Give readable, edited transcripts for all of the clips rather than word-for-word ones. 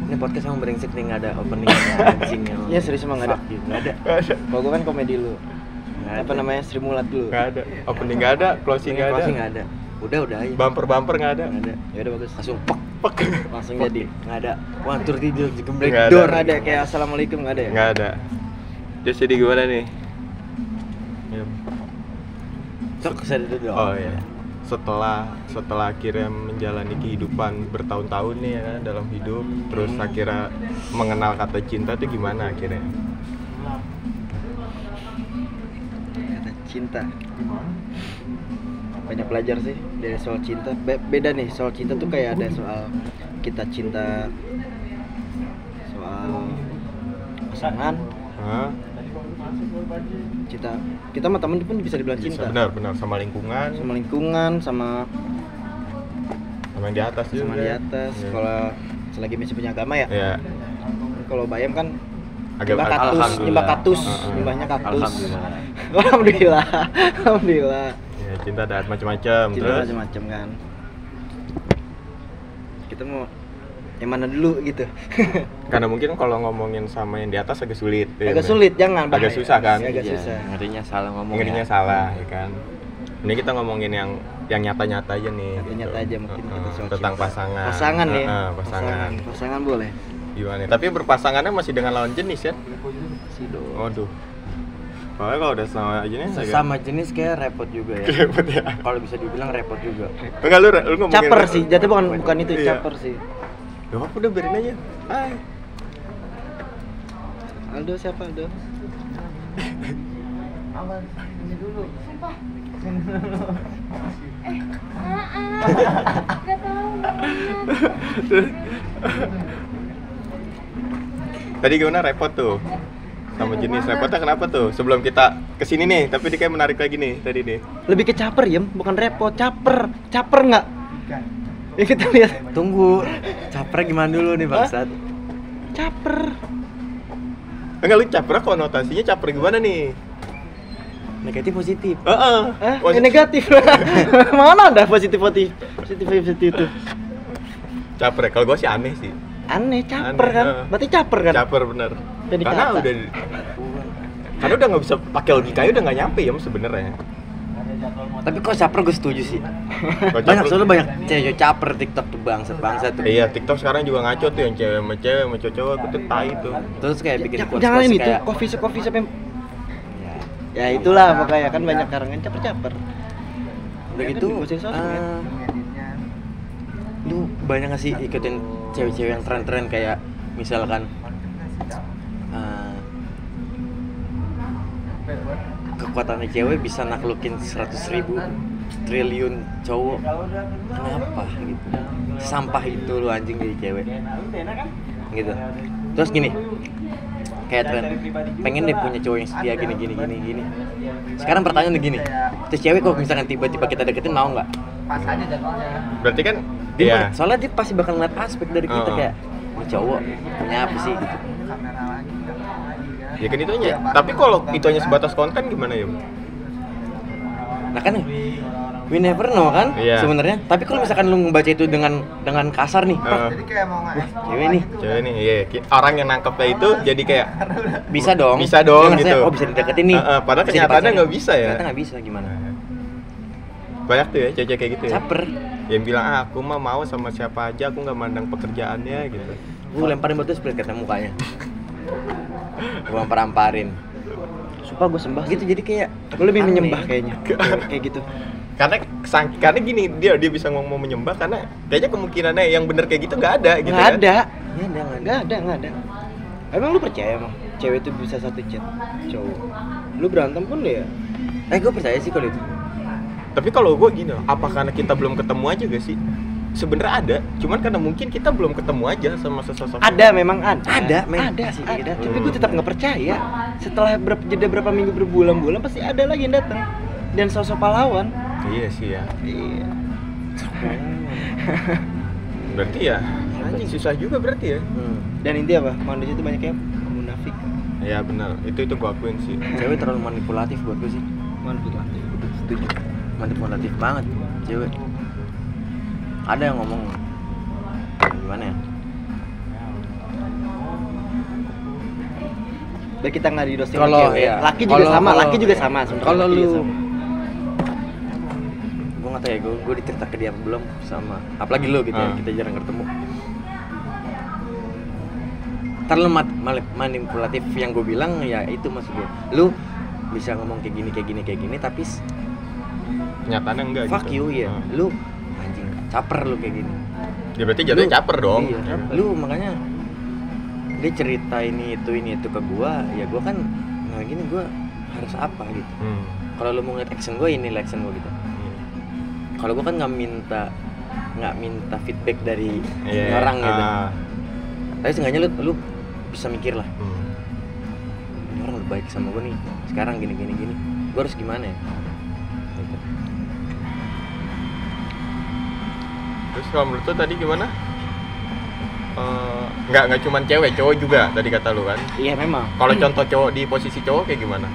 Ini podcast emang brengsek nih, nggak ada opening anjing yang. Iya serius emang nggak ada. Nggak ada. Kalau gue kan komedi lu. Apa namanya Sri Mulat dulu. Nggak ada. Opening nggak ada, closing nggak ada. Closing nggak ada. Udah aja. Bumper nggak ada. Nggak ada. Ya udah bagus. Langsung pek Langsung jadi. nggak ada. Wah tur tidur jembrek Nggak ada. door Nggak ada kayak assalamualaikum nggak ada ya? Nggak ada. Terus jadi gimana nih? Sok saya dulu dong. Oh iya. Setelah akhirnya menjalani kehidupan bertahun-tahun nih ya kan, dalam hidup, terus akhirnya mengenal kata cinta tuh gimana akhirnya? Kata cinta. Banyak belajar sih dari soal cinta. Beda nih soal cinta tuh kayak ada soal kita cinta, soal pasangan. Hah? Cinta kita sama temen pun bisa dibilang cinta. Benar sama lingkungan, Sama lingkungan, sama yang di atas juga. sama di atas. Iya. Kalau selagi masih punya agama ya. Iya. Kalau Bayam kan Agak nyembah kaktus, alhamdulillah. nyembah kaktus, Heeh. nyembahnya kaktus. Alhamdulillah. Alhamdulillah. Ya, cinta ada macam-macam. Cinta Terus macam-macam kan. Kita mau yang mana dulu gitu. karena mungkin kalau ngomongin sama yang di atas agak sulit. Agak sulit, jangan Agak bahaya. susah kan? Agak Iya, susah. ngerinya salah ngomong. Ngerinya salah ya kan. Ini kita ngomongin yang nyata-nyata aja nih. Nyata aja mungkin kita soal tentang cinta. pasangan. Pasangan ya. Pasangan. Pasangan boleh. Gimana? Tapi berpasangannya masih dengan lawan jenis ya? Sih dong. Waduh. Soalnya kalau udah sama jenis Sesama jenis kayak repot juga ya. repot ya. Kalau bisa dibilang repot juga. Enggak lu ngomongin Caper sih, jatuh bukan itu, Iya. caper sih. Gak apa udah biarin aja. Hai. Aldo siapa Aldo? Gak tahu namanya. Tadi gimana repot tuh? Sama jenis repotnya kenapa tuh? Sebelum kita kesini nih, tapi dia kayak menarik lagi nih tadi nih. Lebih ke caper ya, bukan repot, caper. Caper nggak? Ya kita lihat. Tunggu, caper gimana dulu nih bangsat? Caper. Enggak, lu caper konotasinya caper gimana nih? Negatif positif. Heeh. Yang negatif. Mana ada positif itu? Caper. Kalau gua sih aneh sih. Aneh, caper Aneh, kan? Berarti caper kan? Caper bener. Jadi Karena kata. udah nggak bisa pakai logikanya, udah nggak nyampe ya sebenarnya. Tapi kok caper gue setuju sih. Kalau Banyak caper- soalnya banyak cewek caper TikTok tuh bangsat tuh. Iya, TikTok sekarang juga ngaco tuh, yang cewek sama cowok itu tai tuh. Terus kayak bikin quotes Jangan ini tuh, kayak coffee shop yang ya, ya itulah pokoknya kan banyak karangan caper-caper. udah Ya, gitu kan bikin sosmed. lu banyak nggak sih ikutin cewek-cewek yang tren-tren kayak misalkan kekuatannya cewek bisa naklukin 100.000 triliun cowok. Kenapa gitu? Sampah itu lu anjing jadi cewek. Gitu. Terus gini. Kayak tren pengen deh punya cowok yang setia gini. Sekarang pertanyaannya gini. Terus cewek kok misalkan tiba-tiba kita deketin mau nggak? Berarti kan Dia iya. soalnya dia pasti bakal ngeliat aspek dari kita Oh. kayak ini cowok punya apa sih gitu. Ya kan itu aja. Tapi kalau itu hanya sebatas konten gimana ya? Nah kan we never know kan Iya. sebenarnya. Tapi kalau misalkan lu membaca itu dengan kasar nih, cewek nih Cewek nih, iya. Orang yang nangkepnya itu jadi kayak bisa dong. Bisa dong, Dia ngerasa, gitu. oh bisa dideketin nih. Padahal Bisa kenyataannya dipacarin. nggak bisa ya. Ternyata nggak bisa gimana? Banyak tuh ya cewek kayak gitu ya. Caper. Yang bilang aku mah mau sama siapa aja, aku nggak mandang pekerjaannya gitu. Lemparin batu split kata mukanya. Gua amparin. Sumpah gue sembah Gitu jadi kayak gue lebih aneh. menyembah kayaknya. Kayak gitu. Karena gini, dia bisa ngomong menyembah karena kayaknya kemungkinannya yang bener kayak gitu nggak ada gitu Nggak kan. ada. Nggak ada. Nggak ada. Emang lu percaya emang cewek itu bisa satu chat cowok? Lu berantem pun ya? Gue percaya sih kalau itu. Tapi kalau gue gini, apa karena kita belum ketemu aja gak sih? Sebenarnya ada, cuman karena mungkin kita belum ketemu aja sama sesosok. Ada, memang ada. Ada, men. Ada sih, Pasti ada. ada. Tapi gue tetap nggak percaya. Setelah jeda berapa minggu berbulan-bulan pasti ada lagi yang datang dan sosok pahlawan. Iya sih ya. Iya. Berarti ya, anjing susah juga berarti ya. Dan inti apa? Manusia itu banyak yang munafik. Ya benar, itu gue akuin sih. Cewek terlalu manipulatif buat gue sih. Manipulatif. Setuju. Manipulatif banget cewek. Ada yang ngomong gimana ya? biar kita nggak didosing Kalau cewek. ya, Laki juga kalau- sama, kalau- laki juga sama sebenarnya. Kalau Laki juga lu, sama. gue nggak tahu ya, gue dicerita ke dia apa belum sama, apalagi lu gitu ya, kita jarang ketemu. Terlalu manipulatif yang gue bilang ya itu maksud gue. Lu bisa ngomong kayak gini, tapi Kenyataannya enggak fuck gitu. you ya, lu anjing caper lu kayak gini. Ya berarti jatuhnya Lu- caper dong. Iya. Lu makanya dia cerita ini itu ke gua, ya gua kan nah gini gua harus apa gitu. Kalau lu mau ngeliat action gua, ini action gua gitu. Kalau gua kan nggak minta feedback dari orang gitu. Tapi seenggaknya lu bisa mikir lah. Ini orang udah baik sama gua nih. Sekarang gini. Gua harus gimana ya? Gitu. Terus kalau menurut lu tadi gimana? Nggak cuman cewek, cowok juga tadi kata lu kan. Iya memang. Kalau contoh cowok di posisi cowok kayak gimana?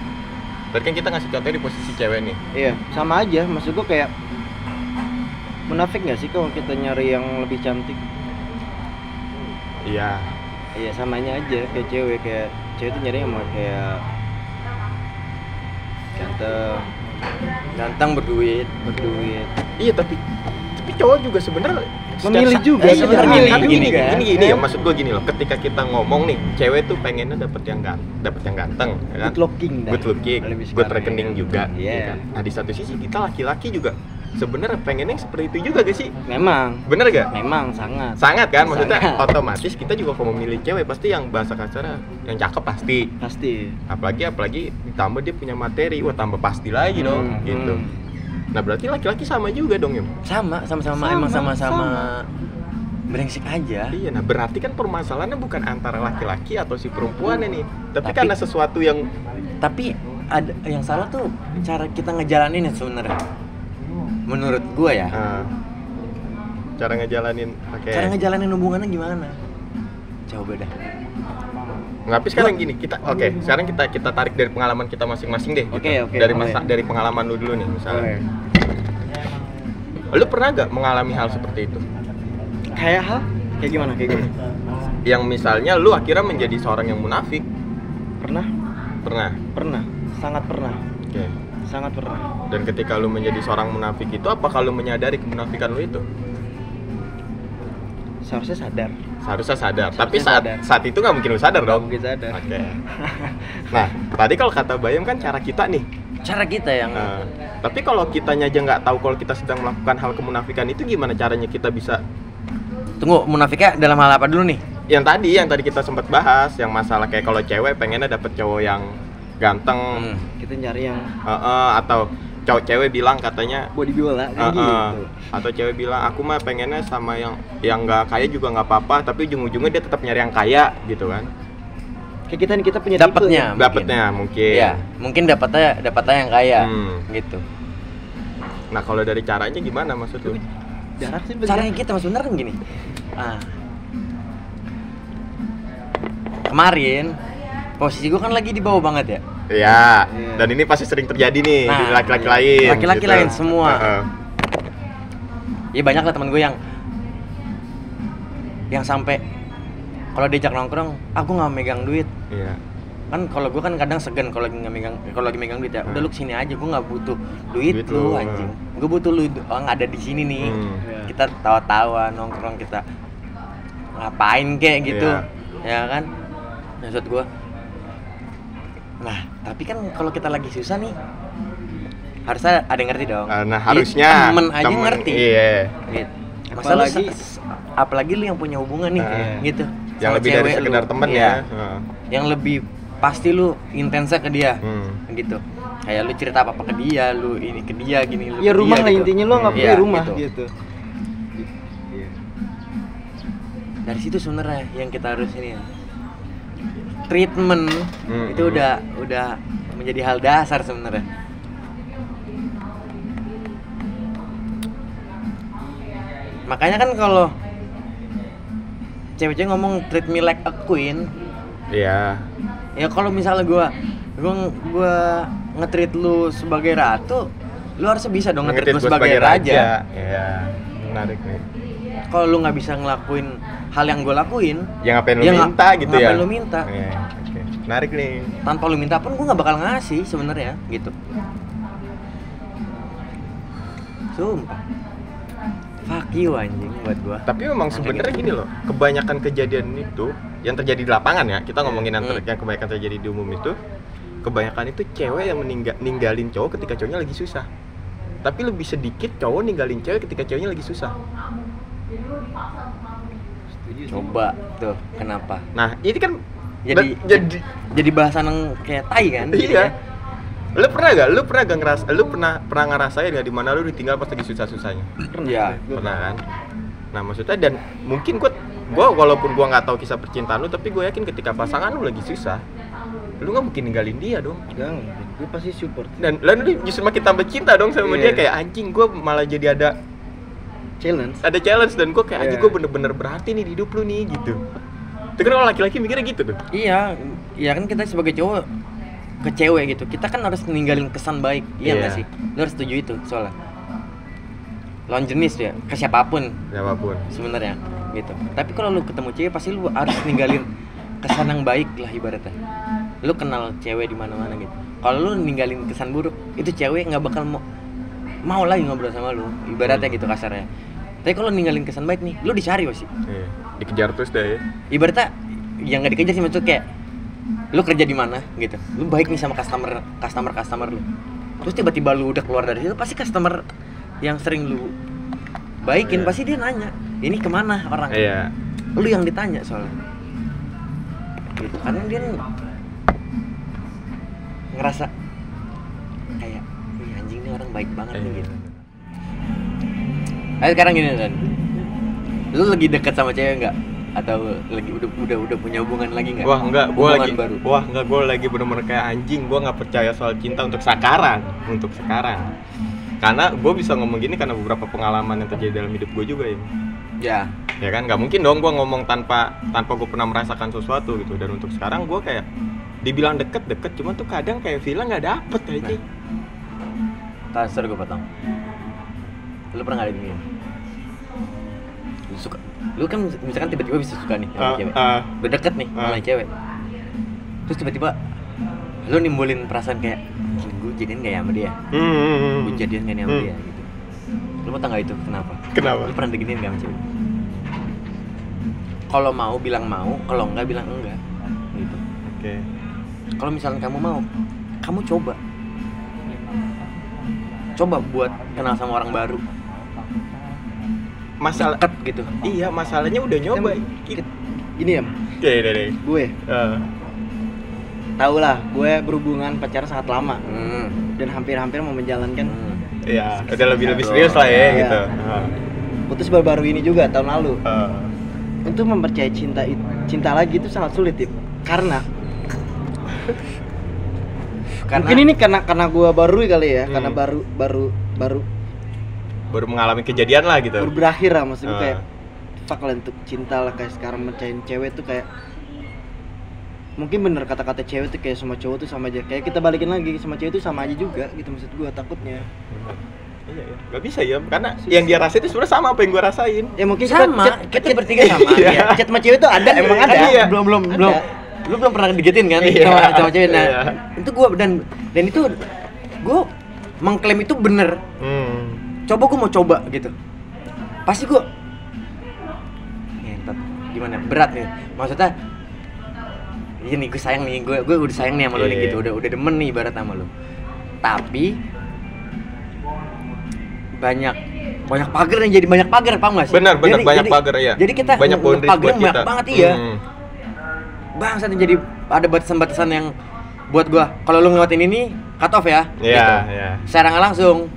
Tadi kan kita ngasih contohnya di posisi cewek nih. Iya, sama aja. Maksud gua kayak munafik nggak sih kalau kita nyari yang lebih cantik? Iya. Iya, samanya aja kayak cewek tuh nyari yang mau kayak Ganteng, berduit. Iya tapi cowok juga sebenarnya Memilih juga, iya, sebenarnya memilih milih gini, juga. gini ya, maksud gua gini loh, ketika kita ngomong nih, cewek tuh pengennya dapet yang ganteng, ya kan? Good looking dah. Good looking, Lebih good sekarang rekening ya. juga, Iya. ya kan? Nah di satu sisi kita laki-laki juga sebenarnya pengennya yang seperti itu juga gak sih? Memang. Bener gak? Memang sangat. Sangat kan, maksudnya Sangat. otomatis kita juga kalau memilih cewek pasti yang bahasa kasarnya yang cakep pasti. Pasti. Apalagi ditambah dia punya materi, wah tambah pasti lagi dong, gitu. Nah berarti laki-laki sama juga dong ya? Sama, emang sama-sama brengsek aja. Iya, nah berarti kan permasalahannya bukan antara laki-laki atau si perempuan nih, tapi Tapi- karena sesuatu yang Tapi ada yang salah tuh cara kita ngejalanin sebenarnya. Menurut gua ya. cara ngejalanin pakai. Cara ngejalanin hubungannya gimana? Coba dah. Tapi sekarang gini, sekarang kita tarik dari pengalaman kita masing-masing deh. Oke, gitu. oke, Dari pengalaman lu dulu nih misalnya. Lu pernah gak mengalami hal seperti itu? Kayak gimana? Yang misalnya lu akhirnya menjadi seorang yang munafik? Pernah? Pernah. Sangat pernah. Oke. Sangat pernah. Dan ketika lu menjadi seorang munafik itu, apakah lu menyadari kemunafikan lu itu? Seharusnya sadar. Seharusnya sadar. Seharusnya Tapi sadar. saat itu nggak mungkin lu sadar dong. Mungkin sadar. Oke. Nah, tadi kalau kata Bayam kan cara kita nih. Cara kita yang Tapi kalau kitanya aja nggak tahu kalau kita sedang melakukan hal kemunafikan itu, gimana caranya kita bisa? Tunggu, munafiknya dalam hal apa dulu nih? Yang tadi kita sempat bahas, yang masalah kayak kalau cewek pengennya dapet cowok yang ganteng, Kita nyari yang atau cewek bilang katanya body bola kan gitu. atau cewek bilang aku mah pengennya sama yang nggak kaya juga nggak apa-apa, tapi ujung-ujungnya dia tetap nyari yang kaya gitu kan? Kayak kita punya Dapatnya mungkin. Ya, mungkin dapatnya yang kaya gitu. Nah kalau dari caranya gimana maksud lu? Jarak sih Caranya kita sebenarnya kan gini. Kemarin posisi gue kan lagi di bawah banget ya. Iya. Dan ini pasti sering terjadi nih di laki-laki lain. Laki-laki gitu. lain semua. Ya banyak lah teman gue yang sampai kalau diajak nongkrong, aku nggak megang duit. Iya. Kan kalau gue kan kadang segan kalau lagi megang duit ya. Udah lu kesini aja, gue nggak butuh duit lu anjing. Gue butuh lu ada di sini nih. Kita tawa-tawa nongkrong, kita ngapain kek gitu. Ya kan? Maksud gue. Nah, tapi kan kalau kita lagi susah nih, harusnya ada yang ngerti dong. Nah, harusnya temen aja ngerti. Iya. Gitu. Masalah apalagi lu yang punya hubungan nih, gitu. Yang sama lebih dari cewek sekedar lu. temen Iya. ya. Yang lebih pasti lu intensnya ke dia. Gitu. Kayak lu cerita apa ke dia, lu ini ke dia gini lu. Ya ke rumah dia, lah gitu. intinya, lu nggak Iya, punya rumah gitu. gitu. Dari situ sebenarnya yang kita harus ini treatment itu udah menjadi hal dasar sebenarnya. Makanya kan kalau cewek-cewek ngomong treat me like a queen, Iya. ya kalau misalnya gua nge-treat lu sebagai ratu, lu harusnya bisa dong nge-treat gua sebagai raja. Iya. Menarik nih. Kalau lu nggak bisa ngelakuin hal yang gua lakuin, Ya ngapain lu ya minta gitu ya? ngapain lu minta? Iya, oke. Menarik nih. Tanpa lu minta pun gue nggak bakal ngasih sebenarnya gitu. Sumpah. Fuck you anjing buat gue. Tapi memang sebenarnya gini loh, kebanyakan kejadian itu yang terjadi di lapangan ya, kita ngomongin yang kebanyakan terjadi di umum itu, kebanyakan itu cewek yang ninggalin cowok ketika cowoknya lagi susah. Tapi lebih sedikit cowok ninggalin cewek ketika ceweknya lagi susah. Coba tuh kenapa? Nah ini kan jadi bahasan yang kayak tai kan? Iya. Lu pernah ngerasain nggak di mana lu ditinggal pas lagi susah-susahnya? Iya. Pernah kan? Nah maksudnya, dan mungkin gua walaupun gua nggak tahu kisah percintaan lu, tapi gue yakin ketika pasangan lu lagi susah, lu nggak mungkin ninggalin dia dong. Jangan, gue pasti support. Dan lu justru makin tambah cinta dong sama dia, kayak anjing gue malah jadi ada challenge dan gue kayak anjing gue bener-bener berarti nih di hidup lu nih gitu. Itu kan kalau laki-laki mikirnya gitu tuh. Iya kan kita sebagai cowok ke cewek gitu, kita kan harus ninggalin kesan baik, iya nggak sih? Lu harus setuju itu soalnya. Lawan jenis ya, ke siapapun sebenarnya gitu. Tapi kalau lu ketemu cewek pasti lu harus ninggalin kesan yang baik lah ibaratnya. Lu kenal cewek di mana-mana gitu. Kalau lu ninggalin kesan buruk, itu cewek nggak bakal mau lagi ngobrol sama lu, ibaratnya gitu kasarnya. Tapi kalau ninggalin kesan baik nih, lu dicari pasti. Iya, dikejar terus deh. Ibaratnya yang nggak dikejar sih, maksud kayak lu kerja di mana gitu, lu baik nih sama customer lu, terus tiba-tiba lu udah keluar dari situ, pasti customer yang sering lu baikin pasti dia nanya, ini kemana orang? Iya. Lu yang ditanya soalnya, gitu. Karena dia ngerasa kayak, anjing ini orang baik banget nih gitu. Ayo sekarang gini Dan, lu lagi dekat sama cewek nggak? Atau lagi udah punya hubungan lagi nggak? Wah enggak, gue baru. lagi bener-bener kayak anjing, gue nggak percaya soal cinta untuk sekarang. Karena gue bisa ngomong gini karena beberapa pengalaman yang terjadi dalam hidup gue juga ya. Ya kan, nggak mungkin dong gue ngomong tanpa gue pernah merasakan sesuatu gitu. Dan untuk sekarang gue kayak dibilang deket, cuman tuh kadang kayak feeling nggak dapet aja. Taser gue potong. Lu pernah nggak gini? Lu kan misalkan tiba-tiba bisa suka nih sama cewek, udah deket nih sama cewek, terus tiba-tiba lu nimbulin perasaan kayak gue jadian gak ya sama dia, gue jadian gak nih sama dia gitu. Lu mau tau gak itu kenapa? Lu pernah diginiin gak sama cewek? Kalau mau bilang mau, kalau enggak bilang enggak gitu. Oke. Kalau misalkan kamu mau, kamu coba buat kenal sama orang baru, masalah deket gitu. Iya, masalahnya udah nyoba. Gini ya, gue tau lah, gue berhubungan pacaran sangat lama dan hampir-hampir mau menjalankan. Iya, udah lebih serius lah ya gitu. Putus baru-baru ini juga tahun lalu. Untuk mempercayai cinta lagi itu sangat sulit ya, karena mungkin ini karena gue baru kali ya, karena baru mengalami kejadian lah gitu. Baru berakhir lah, maksudnya kayak fuck lah untuk cinta lah, kayak sekarang mencain cewek tuh kayak mungkin bener kata-kata cewek tuh kayak sama cowok tuh sama aja, kayak kita balikin lagi sama cewek tuh sama aja juga gitu, maksud gue takutnya. Iya, gak bisa ya, karena yang dia rasain itu sebenarnya sama apa yang gue rasain. Ya mungkin sama, kita bertiga sama. Iya. Chat sama cewek tuh ada, emang ada. Iya. Belum. Lu belum pernah digetin kan sama cewek. Nah, itu gue dan itu gue mengklaim itu bener. Coba gue mau coba gitu, pasti gue ngentot gimana, berat nih maksudnya. Ini gue sayang nih, gue udah sayang nih sama lo nih gitu, udah demen nih ibarat sama lo. Tapi banyak pagar nih, jadi banyak pagar, paham gak sih? Benar, banyak pagar ya. Jadi kita banyak pagar banyak banget iya. Bangsat, jadi ada batasan-batasan yang buat gue, kalau lu ngelewatin ini cut off ya. Gitu. Secara nggak langsung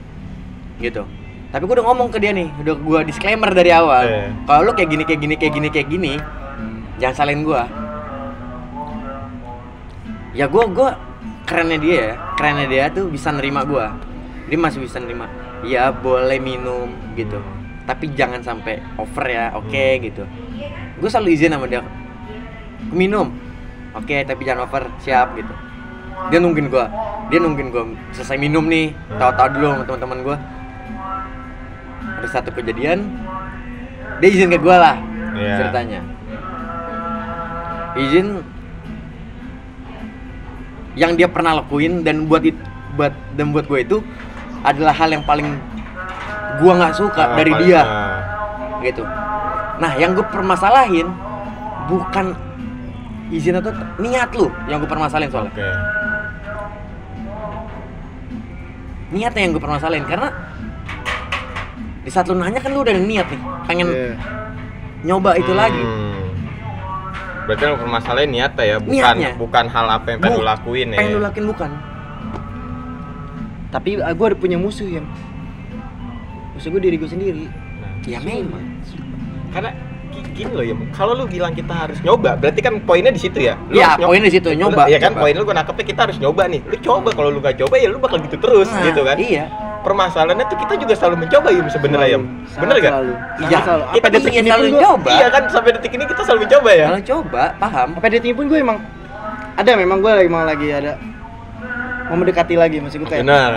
gitu. Tapi gue udah ngomong ke dia nih, udah gue disclaimer dari awal. Kalau lu kayak gini, jangan salahin gue. Ya gue kerennya dia tuh bisa nerima gue. Dia masih bisa nerima. Ya boleh minum gitu, tapi jangan sampai over ya, oke gitu. Gue selalu izin sama dia, minum, oke, tapi jangan over, siap gitu. Dia nungguin gue selesai minum nih, tahu-tahu dulu sama teman-teman gue. Ada satu kejadian, dia izin ke gue lah ceritanya. Izin yang dia pernah lakuin dan buat gue itu adalah hal yang paling gue nggak suka dari dia gitu. Nah yang gue permasalahin bukan izin atau niat lu yang gue permasalahin soalnya. Oke. Niatnya yang gue permasalahin karena di saat lu nanya kan lu udah ada niat nih pengen nyoba itu lagi. Berarti lu permasalahin niatnya ya, bukan hal apa yang pengen lu lakuin ya. Pengen lu lakuin bukan. Tapi gue ada punya musuh ya. Musuh gue diri gue sendiri. Ya memang. Karena gini loh ya, kalau lu bilang kita harus nyoba, berarti kan poinnya di situ ya. Iya, poinnya di situ nyoba. Iya kan, poin lu gue nangkepnya kita harus nyoba nih. Lu coba, kalau lu gak coba ya lu bakal gitu terus gitu kan. Iya. Permasalahannya tuh kita juga selalu mencoba ya sebenarnya ya. Bener gak? Iya. Kita detik ini selalu pun nyoba. Iya kan, sampai detik ini kita selalu mencoba ya. Kalau coba, paham. Sampai detik ini pun gue emang gue lagi ada mau mendekati lagi, maksud gue kayak. Benar.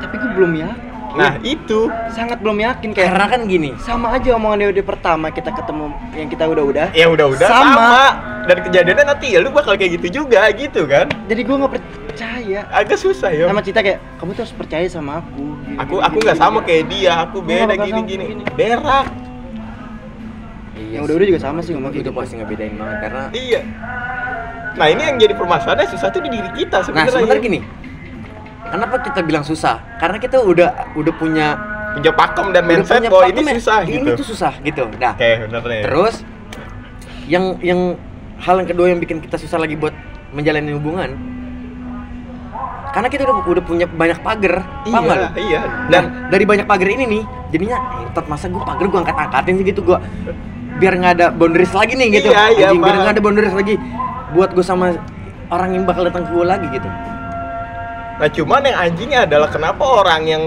Tapi gue belum ya. Nah itu sangat belum yakin kayak. Karena kan gini. Sama aja omongan dia pertama kita ketemu yang kita udah. Ya udah sama. Dan kejadiannya nanti ya lu bakal kayak gitu juga gitu kan. Jadi gue nggak percaya. Agak susah ya. Sama Cita kayak kamu tuh harus percaya sama aku. Aku nggak sama kayak dia. Aku beda gini. Berak. Iya. Yang udah juga sama sih ngomong itu gitu. pasti ngebedain banget karena. Iya. Nah ini yang jadi permasalahannya susah tuh di diri kita sebenarnya. Nah sebenarnya gini. Kenapa kita bilang susah? Karena kita udah punya pakem dan mindset bahwa ini susah gitu. Ini tuh susah gitu. Nah, oke, bener nih. Terus yang hal yang kedua yang bikin kita susah lagi buat menjalani hubungan. Karena kita udah punya banyak pagar, paham gak lu? Iya. Dan dari banyak pagar ini nih, jadinya entot masa gue pagar gue angkat-angkatin sih gitu gue. Biar nggak ada boundaries lagi nih gitu. Iya, biar nggak ada boundaries lagi buat gue sama orang yang bakal datang ke gue lagi gitu. Nah cuman yang anjingnya adalah kenapa orang yang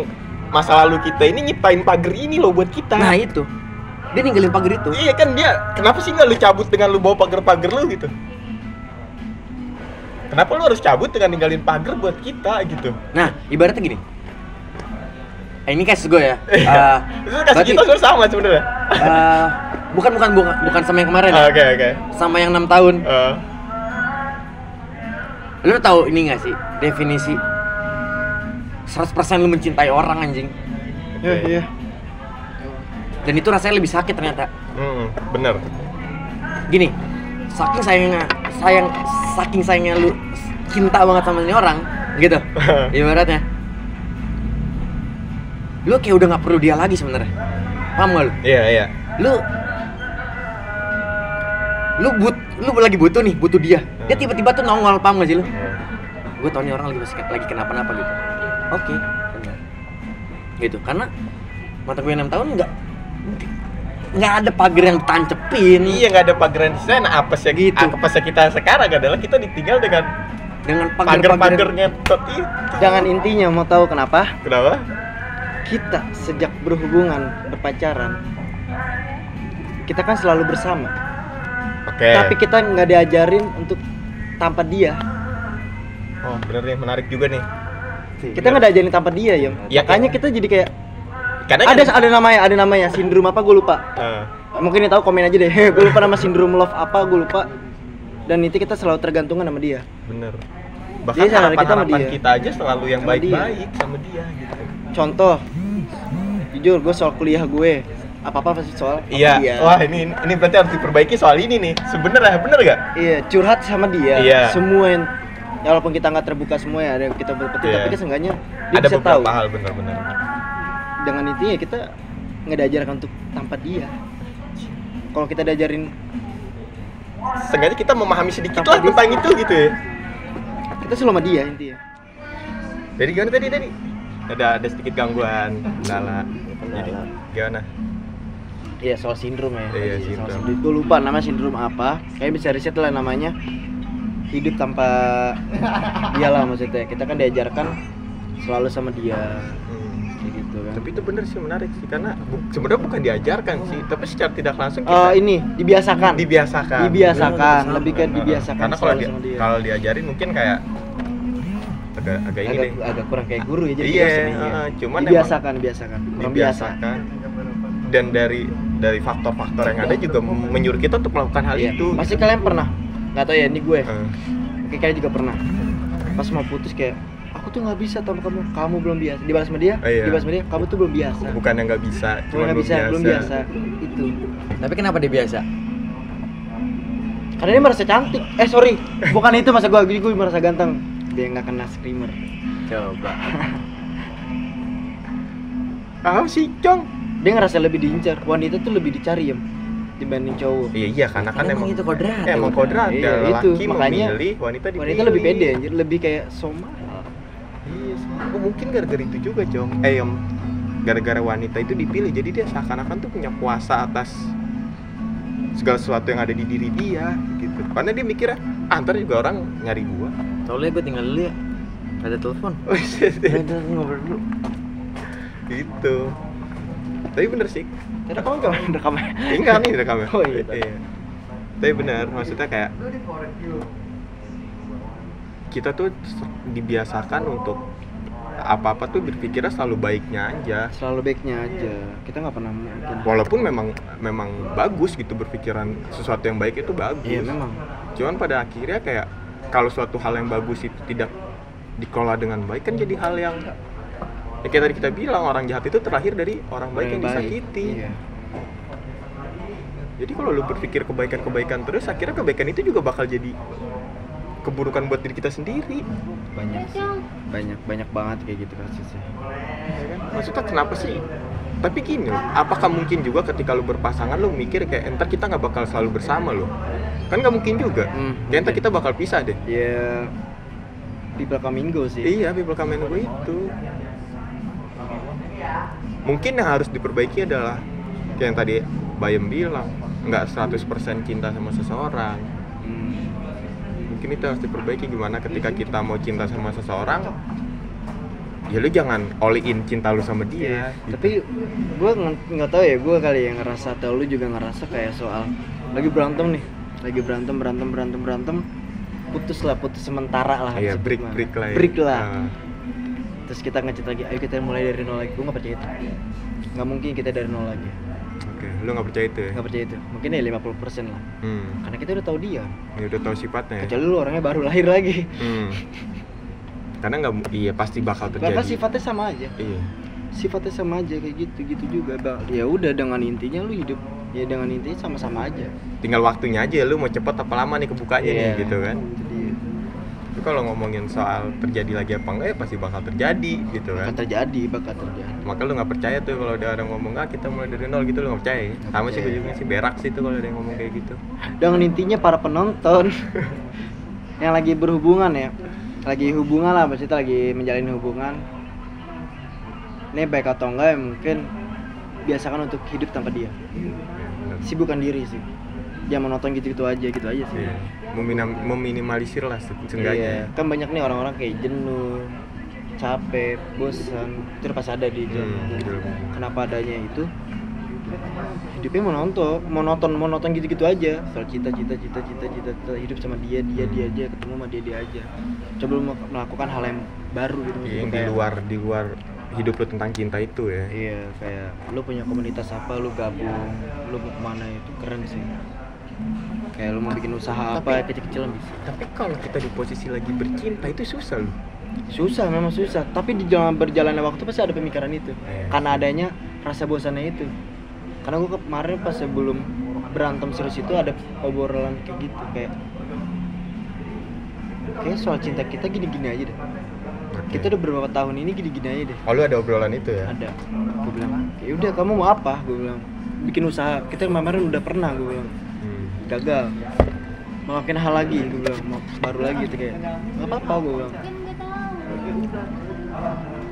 masa lalu kita ini nyiptain pagar ini loh buat kita. Nah itu, dia ninggalin pagar itu. Iya kan dia, kenapa sih nggak lu cabut dengan lu bawa pagar-pagar lu gitu? Kenapa lu harus cabut dengan ninggalin pagar buat kita gitu? Nah ibaratnya gini. Ini kasus gue ya. Itu kasus kita sebenarnya sama sebenarnya. Bukan sama yang kemarin. Oke. Sama yang 6 tahun. Lu tahu ini nggak sih definisi 100% lu mencintai orang anjing. Iya. Dan itu rasanya lebih sakit ternyata. Bener. Gini, saking sayangnya lu cinta banget sama ini orang, gitu. Ibaratnya, lu kayak udah nggak perlu dia lagi sebenarnya. Paham gak lu? Iya. Lu lagi butuh dia. Dia tiba-tiba tuh nongol, paham gak sih lu? Gue tau nih orang lagi kenapa-napa gitu. Oke, benar. Gitu, karena mata gue 6 tahun nggak ada pagar yang ditancepin. Iya, nggak ada pagar yang di sana. Apa sih gitu. Kita sekarang adalah kita ditinggal dengan pagar-pagarnya itu. Jangan intinya mau tahu kenapa? Kenapa? Kita sejak berhubungan, berpacaran, kita kan selalu bersama. Oke. Tapi kita nggak diajarin untuk tanpa dia. Oh, bener nih, menarik juga nih. Kita nggak diajarin tanpa dia ya. Makanya kita jadi kayak ada namanya sindrom apa gue lupa. Mungkin tahu komen aja deh. Gue lupa nama sindrom love apa, gue lupa. Dan itu kita selalu tergantungan sama dia. Bener. Bahkan harapan kita aja selalu yang sama baik-baik sama dia gitu. Contoh, jujur gue soal kuliah gue apa pasti soal iya. Dia. Wah ini berarti harus diperbaiki soal ini nih. Sebenarnya bener gak? Iya, curhat sama dia. Iya. Semua yang walaupun kita nggak terbuka semua ya, ada yang kita berpetik, tapi seenggaknya dia ada bisa tahu. Ada beberapa hal bener-bener. Dengan intinya kita nggak diajarkan untuk tanpa dia. Kalau kita diajarin, seenggaknya kita memahami sedikit lah tentang itu gitu ya. Kita selalu sama dia intinya. Jadi gimana tadi? Ada sedikit gangguan kendala. Jadi gimana? Iya, soal sindrom ya. Iya, sindrom. Gue lupa nama sindrom apa. Kayak bisa riset lah namanya. Hidup tanpa dia lah maksudnya. Kita kan diajarkan selalu sama dia. Kayak gitu kan. Tapi itu bener sih, menarik sih, karena sebenarnya bukan diajarkan sih, tapi secara tidak langsung kita ini dibiasakan. Lebih ke dibiasakan. Karena kalau diajarin mungkin kayak agak kurang kayak guru ya, jadi cuman dibiasakan. Dan dari faktor-faktor yang ada juga menyuruh kita untuk melakukan hal itu. Pasti kalian pernah, nggak tahu ya, ini gue. Oke, kalian juga pernah pas mau putus kayak aku tuh nggak bisa sama kamu belum biasa, dibalas sama dia, Oh, iya. dibalas sama dia, kamu tuh belum biasa. Bukan yang nggak bisa, cuma Nggak bisa, belum biasa. Itu. Tapi kenapa dia biasa? Karena dia merasa cantik. Sorry, bukan itu masa gue merasa ganteng. Dia nggak kena screamer. Coba. sih Cong. Dia ngerasa lebih diincar. Wanita tuh lebih dicari ya dibanding cowok. Iya karena kan Emang itu kodrat. emang kodrat Iya, ya, itu. laki Makanya memilih, wanita dipilih. Wanita lebih pede anjir, lebih kayak soma. Iya sih. Mungkin gara-gara itu juga Cong. Gara-gara wanita itu dipilih, jadi dia seakan-akan tuh punya kuasa atas segala sesuatu yang ada di diri dia gitu. Karena dia mikirnya, ntar juga orang nyari gua. Soalnya gue tinggal dulu ya. Ada telepon. Oh shit. Udah ngobrol dulu. Gitu. Tapi bener sih. Tidak kamu nggak rekamnya? Enggak nih rekamnya. Oh, iya. Iya. Tapi bener, maksudnya kayak kita tuh dibiasakan untuk apa-apa tuh berpikirnya selalu baiknya aja. Selalu baiknya aja. Kita nggak pernah mungkin. Walaupun memang bagus gitu, berpikiran sesuatu yang baik itu bagus. Iya memang. Cuman pada akhirnya kayak kalau suatu hal yang bagus itu tidak dikelola dengan baik kan jadi hal yang ya kayak tadi kita bilang, orang jahat itu terlahir dari orang baik yang disakiti. Iya. Jadi kalau lu berpikir kebaikan-kebaikan terus, akhirnya kebaikan itu juga bakal jadi keburukan buat diri kita sendiri. Banyak sih. Banyak banget kayak gitu kasusnya. Ya kan? Maksudnya kenapa sih? Tapi gini loh, apakah mungkin juga ketika lu berpasangan lu mikir kayak entar kita nggak bakal selalu bersama loh? Kan nggak mungkin juga. Kayak entar kita bakal pisah deh. Ya people come and go sih. Iya, people come and go itu. Mungkin yang harus diperbaiki adalah kayak yang tadi Bayem bilang, nggak 100% cinta sama seseorang. Mungkin itu harus diperbaiki, gimana ketika kita mau cinta sama seseorang, ya lu jangan all in cinta lu sama dia. Gitu. Tapi gue nggak tahu ya, gue kali yang ngerasa atau lu juga ngerasa kayak soal lagi berantem nih, lagi berantem, putus sementara lah. Iya, sebut mah. break lah. Terus kita ngechat lagi, ayo kita mulai dari nol lagi. Gue nggak percaya itu, nggak mungkin kita dari nol lagi. Oke, lu nggak percaya itu ya? Nggak percaya itu, mungkin ya 50% lah. Karena kita udah tahu dia. Ya udah tahu sifatnya. Kecuali lu orangnya baru lahir lagi. Karena iya pasti bakal terjadi. Karena sifatnya sama aja. Iya. Sifatnya sama aja kayak gitu juga bang. Ya udah, dengan intinya lu hidup ya dengan intinya sama-sama aja. Tinggal waktunya aja, lu mau cepet apa lama nih kebukanya nih gitu kan. Jadi Tapi kalau ngomongin soal terjadi lagi apa enggak ya pasti bakal terjadi gitu kan. bakal terjadi. Maka lu nggak percaya tuh kalau ada orang ngomong kita mulai dari nol gitu, lu nggak percaya. Sama sih gue juga sih, berak sih tuh kalau ada yang ngomong kayak gitu. Dengan intinya para penonton yang lagi berhubungan ya, lagi hubungan lah, maksudnya lagi menjalin hubungan. Ini baik atau enggak ya mungkin biasakan untuk hidup tanpa dia. Sibukkan diri sih. Jangan menonton gitu aja sih. Iya. Meminimalisir lah seenggaknya. Iya. Kan banyak nih orang-orang kayak jenuh, capek, bosan, itu pas ada di Betul. kenapa adanya itu hidupnya monoton gitu aja, soal cita hidup sama dia aja, ketemu sama dia aja. Coba lu melakukan hal yang baru gitu. Iya, yang Kayak- di luar hidup lu tentang cinta itu ya. Iya, kayak lu punya komunitas apa, lu gabung, lu mau kemana, itu keren sih. Kayak lu mau bikin usaha apa, kecil-kecilan bisa. Tapi kalau kita di posisi lagi bercinta itu susah loh. Susah, memang susah. Tapi di jalan berjalannya waktu pasti ada pemikiran itu. Iya. Karena adanya rasa bosannya itu. Karena gue kemarin pas sebelum berantem serius itu ada obrolan kayak gitu, kayak soal cinta kita gini-gini aja deh. Oke. Kita udah beberapa tahun ini gini-gini aja deh. Oh, lu ada obrolan itu ya? Ada. Gue bilang, ya udah kamu mau apa? Gue bilang, bikin usaha. Kita kemarin udah pernah, gue bilang, gagal. Melakukan hal lagi, gue bilang, baru lagi gitu kayak, nggak apa-apa, gue bilang.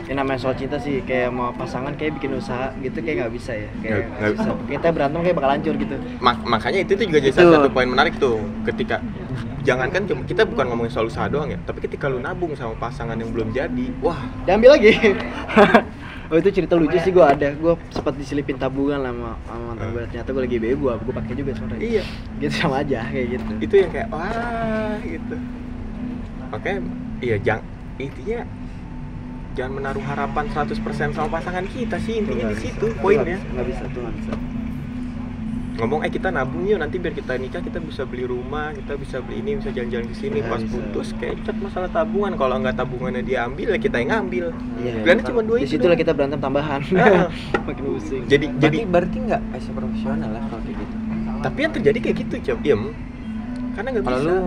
Ini namanya soal cinta sih, kayak mau pasangan kayak bikin usaha gitu kayak nggak bisa ya, kayak Nggak- susah. Kita berantem kayak bakal hancur gitu. Makanya itu tuh juga jadi Itu. salah satu poin menarik tuh, ketika jangankan cuma kita bukan ngomongin soal usaha doang ya, tapi ketika lu nabung sama pasangan yang belum jadi, wah, Diambil lagi. Oh itu cerita lucu sih, gue sempat diselipin tabungan lah sama mantan gue. Ternyata gue lagi BU, gue pakai juga sebenarnya. iya, Gitu sama aja kayak gitu. itu yang kayak wah gitu. Makanya iya, intinya jangan menaruh harapan 100% sama pasangan kita sih, intinya di situ poinnya. Nggak bisa tuh, nggak bisa. ngomong kita nabung yuk nanti biar kita nikah kita bisa beli rumah, kita bisa beli ini, bisa jalan-jalan ke sini. Pas Bisa. putus kayak cat masalah tabungan, kalau nggak tabungannya dia ambil ya kita yang ngambil. Iya. Pilihannya cuma dua Di itu. situlah doang. kita berantem tambahan. Ah. Makin pusing. Jadi berarti nggak passion profesional lah kalau kayak gitu. tapi yang terjadi kayak gitu, Cem. Karena nggak Kalau bisa. lu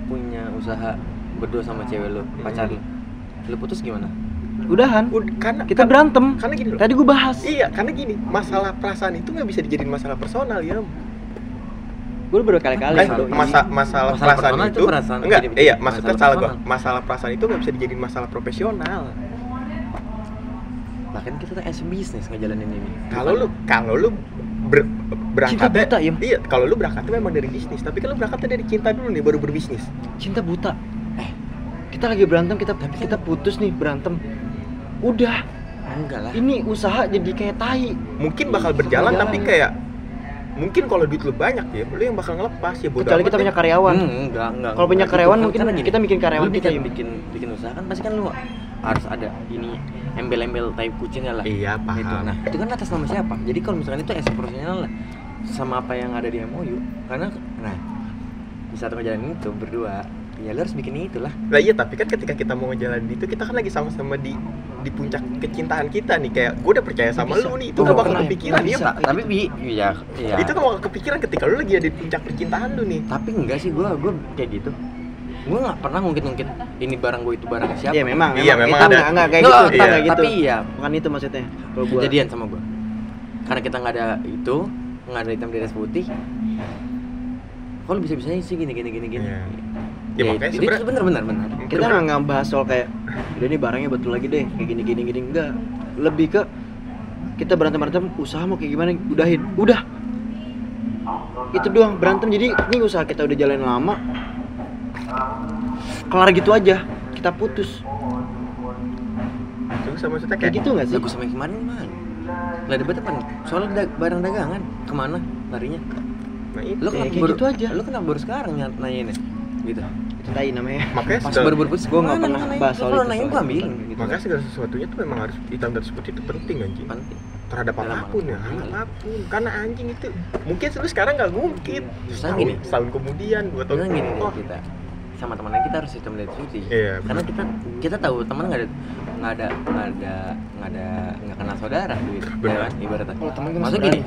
punya usaha berdua sama cewek lu, pacar lu putus gimana? Udahan. Karena Kita berantem. karena gini loh. Tadi gue bahas. Iya, karena gini, masalah perasaan itu nggak bisa dijadiin masalah personal, ya. Gue udah berkali-kali. Masalah- Doi. Masalah Masalah perasaan personal itu itu perasaan enggak, jadi- iya, masalah maksudnya salah gua. personal. Masalah perasaan itu nggak bisa dijadiin masalah profesional. Bahkan kita tuh as bisnis ngejalanin ini. Kalau lu berangkat Cinta buta, Yem. iya, kalau lu berangkat memang dari bisnis, tapi kalau lu berangkatnya dari cinta dulu nih baru berbisnis. Cinta buta. Kita lagi berantem, kita putus nih berantem. Udah, Enggak lah. ini usaha jadi kayak tai. Mungkin bakal berjalan Berjalan. tapi kayak mungkin kalau duit lu banyak ya, lu yang bakal ngelepas ya bodo Kecuali amat kita deh. punya karyawan. Enggak. Kalau punya Enggak karyawan gitu. mungkin Karena gini, kita bikin karyawan lu kita bikin usaha kan pasti kan lu harus ada ini embel-embel tai kucingnya lah. Iya, paham. Itu. Nah, itu kan atas nama siapa? Jadi kalau misalkan itu as profesional lah sama apa yang ada di MOU. Karena nah di saat ngejalanin itu berdua, ya lu harus bikin itulah. Lah iya, tapi kan ketika kita mau ngejalanin itu kita kan lagi sama-sama di puncak kecintaan kita nih, kayak gue udah percaya sama Bisa. lu nih, itu Gua gak bakal pernah, kepikiran nggak ya. bisa. Tapi iya. Itu gak bakal kepikiran ketika lu lagi ada di puncak percintaan lu nih. Tapi enggak sih gua kayak gitu. Gua nggak pernah ngungkit ini barang gue itu barang siapa. Iya memang. Iya, memang kita ada. nggak kayak Nggak, gitu. Kita iya. nggak gitu. Tapi iya Bukan itu maksudnya. Kalau gua kejadian sama gua. Karena kita nggak ada itu, nggak ada hitam di atas putih. Kalau bisa-bisanya sih gini. Iya. Ya, makanya itu sebenarnya- benar. kita nggak bahas soal kayak udah nih barangnya betul lagi deh kayak gini enggak, lebih ke kita berantem usaha mau kayak gimana udah itu doang berantem. Jadi ini usaha kita udah jalan lama kelar gitu aja kita putus Terus sama maksudnya kayak gitu nggak sih? Lagu sama yang kemarin gimana? Lah debat apa nih? Soal barang dagangan kemana larinya? Nah itu. Lu kenapa kayak baru gitu aja. Lu kenapa baru sekarang nanyain ya? Gitu. Itu tai namanya. Makanya Pas segala, baru putus Gua nggak pernah bahas soal Kalau itu, nanya soal gua itu. ambilin gitu. makanya segala sesuatunya tuh memang harus hitam dan putih itu penting anjing. penting. Terhadap Dalam apapun ya, hal apapun. Karena anjing itu mungkin lu sekarang nggak ngungkit. Susah gini. Setahun kemudian, 2 tahun Karena gini oh, nih kita sama temennya kita harus hitam dan putih. Iya, Karena benar. kita tahu teman nggak kenal saudara gitu. Benar. Ya kan ibaratnya. Kalau teman kan Maksud saudara. gini.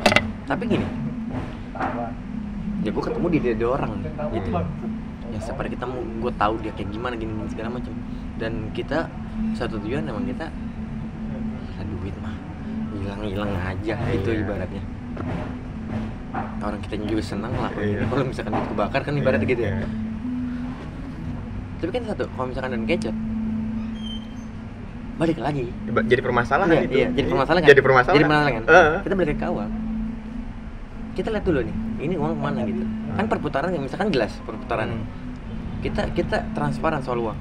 Tapi gini. Ya gue ketemu dia orang gitu. Yang seperti kita mau gue tahu dia kayak gimana gini segala macam. Dan kita satu tujuan emang kita duit mah hilang aja itu Iya. ibaratnya. Orang kitanya juga senang lah Iya. kalau misalkan duit kebakar kan ibaratnya gitu ya. Iya. Tapi kan satu, kalau misalkan dan kecot balik lagi. Jadi permasalahan Iya, itu. iya, jadi permasalahan kan? Jadi permasalahan. Jadi permasalahan kan? Heeh. Kita balik ke awal. Kita lihat dulu nih, ini uang kemana gitu. Kan perputaran ya, misalkan jelas perputaran. Kita transparan soal uang.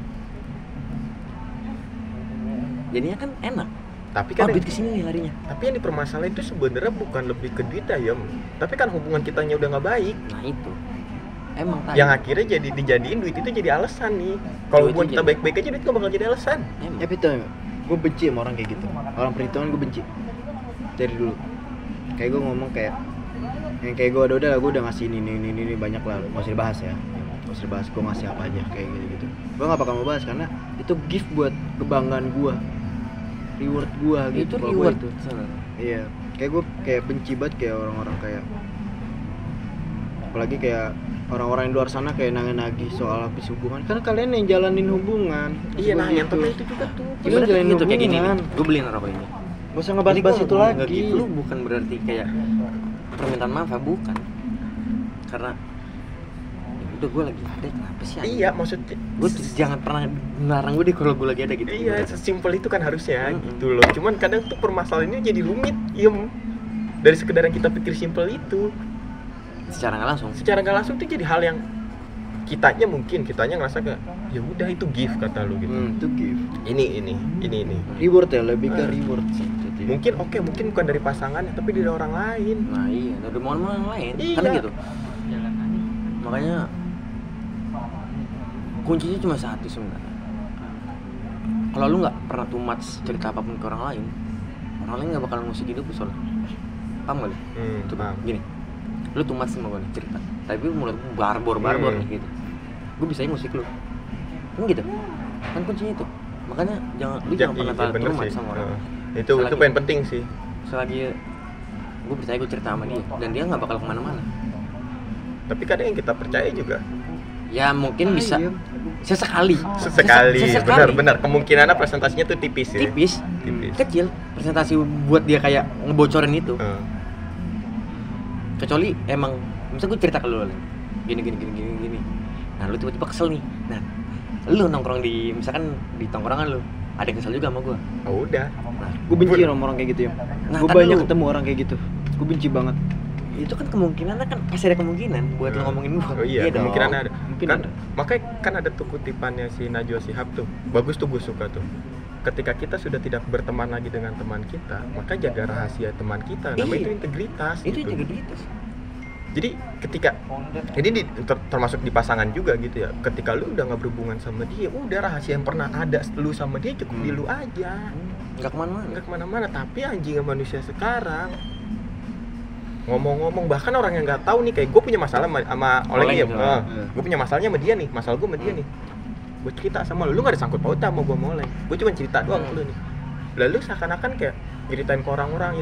Jadinya kan enak. Tapi Oh, kan duit kesini nih harinya. tapi yang dipermasalahan itu sebenarnya bukan lebih ke duit ya, tapi kan hubungan kitanya udah nggak baik. Nah itu. Emang tadi. Yang akhirnya jadi dijadiin duit itu jadi alasan nih. Kalau Duit hubungan itu kita jadi- baik-baik aja duit nggak bakal jadi alasan. Emang. Ya itu gue benci sama orang kayak gitu. Orang perhitungan gue benci dari dulu. Kayak gue ngomong kayak yang kayak gue udah gue udah ngasih ini banyak lah, nggak usah dibahas ya. Nggak usah dibahas gue ngasih apa aja kayak gitu. Gue nggak bakal mau bahas karena itu gift buat kebanggaan gue, reward gue gitu. Itu kalau gua reward itu. sebenarnya. Iya, kayak gue kayak benci banget kayak orang-orang kayak apalagi kayak orang-orang yang di luar sana kayak nagih soal habis hubungan. Kan kalian yang jalanin hubungan. Iya, nah yang Gitu. tapi itu juga tuh. Gimana Ibaratnya jalanin gitu kayak gini nih. hubungan? Gue beliin rokok ini. Gak usah ngebahas-bahas itu lagi. Nge-give lu bukan berarti kayak permintaan maaf ya, bukan. Karena ya udah gue lagi ada kenapa sih? Iya, maksudnya Gue jangan pernah melarang gue deh kalau gue lagi ada gitu. iya, sesimpel itu kan harusnya Mm-mm. gitu loh. Cuman kadang tuh permasalahannya jadi rumit, dari sekedar yang kita pikir simpel itu. Secara nggak langsung. Secara nggak langsung tuh jadi hal yang kitanya ngerasa kayak ya udah itu gift kata lu gitu. Itu gift. Ini. Reward ya, lebih ke reward sih. Mungkin bukan dari pasangannya tapi dari orang lain. Nah iya, udah mau yang lain. Iya. Kan gitu. Makanya kuncinya cuma satu sebenarnya. Kalau lu nggak pernah too much cerita apapun ke orang lain nggak bakal ngusik hidup lu soalnya. Paham gak lu? Tuh, Paham. gini. lu too much sama gue nih cerita, tapi menurut gue barbor nih gitu. Gue bisain musik lu, kan gitu, kan kuncinya itu. Makanya jangan pernah terlalu too much sama orang. Itu poin penting sih. Selagi gue percaya gue cerita sama dia dan dia nggak bakal kemana-mana. Tapi kadang yang kita percaya juga ya mungkin bisa sesekali benar kemungkinannya presentasinya tuh tipis ya. Tipis kecil presentasi buat dia kayak ngebocorin itu. Kecuali emang misalnya gue cerita ke lu gini nah lu tiba-tiba kesel nih, nah lu nongkrong di misalkan di tongkrongan lu ada yang kesel juga sama gue, udah nah Gue benci orang kayak gitu ya. Nah, Gue kan banyak lu- ketemu orang kayak gitu. Gue benci banget. itu kan kemungkinannya kan pasti ada kemungkinan buat lu ngomongin gue. Oh iya, dong. kemungkinan ada. Mungkin Kan ada. makanya kan ada tuh kutipannya si Najwa Shihab tuh. Bagus tuh, gue suka tuh. Ketika kita sudah tidak berteman lagi dengan teman kita, maka jaga rahasia teman kita. Namanya Iya. itu integritas. Itu gitu. juga gitu. Jadi ketika ini termasuk di pasangan juga gitu ya. Ketika lu udah nggak berhubungan sama dia, udah rahasia yang pernah ada lu sama dia cukup di lu aja. Nggak kemana-mana. Nggak kemana-mana. Tapi anjingnya manusia sekarang ngomong-ngomong, bahkan orang yang nggak tahu nih, kayak gue punya masalah sama Oleng ya, gitu. gue punya masalahnya sama dia nih, masalah gue sama dia nih, gue cerita sama lu nggak ada sangkut paut sama gue sama Oleng, gue cuma cerita doang ke lu nih, lalu seakan-akan kayak ceritain ke orang-orang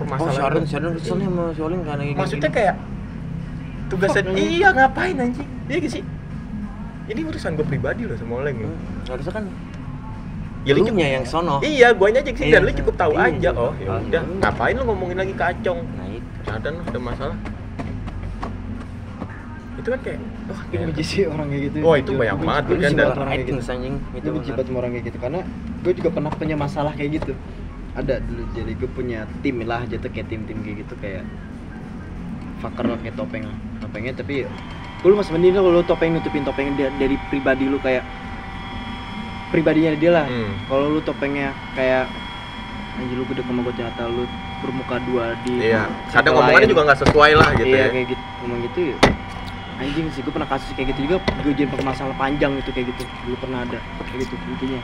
permasalahan. Sharon keselnya sama si Oleng karena kayak Maksudnya gini. kayak tugasnya, iya ngapain anjing, iya gak sih? Ini urusan gue pribadi loh sama Oleng ya. Harusnya kan Ya, lu elunya yang sono. Iya, guanya aja sih, dan lu cukup tahu Iya. aja. Oh ya udah, ngapain lu ngomongin lagi kacong? Nah itu. Cadan ada masalah. Itu kan kayak, wah Gue benci sih orang kayak gitu. Oh, itu banyak banget, Gue kan, benci dan- banget orang kayak gitu. Anjing itu. Gue benci banget sama orang kayak gitu karena gue juga pernah punya masalah kayak gitu. Ada dulu, jadi gue punya tim lah, jatuh kayak tim kayak gitu, kayak fucker lah, kayak topengnya, tapi gue lu masih mending kalau lu nutupin topengnya dari pribadi lu, kayak pribadinya dia lah. Kalau lu topengnya kayak anjir lu gede sama gue, ternyata lu bermuka dua di Iya, circle kadang ngomongannya lain. juga nggak sesuai lah gitu Iya, ya. kayak gitu, ngomong gitu ya. Anjing sih, gue pernah kasus kayak gitu juga, gue jadi masalah panjang gitu kayak gitu. Dulu pernah ada kayak gitu intinya.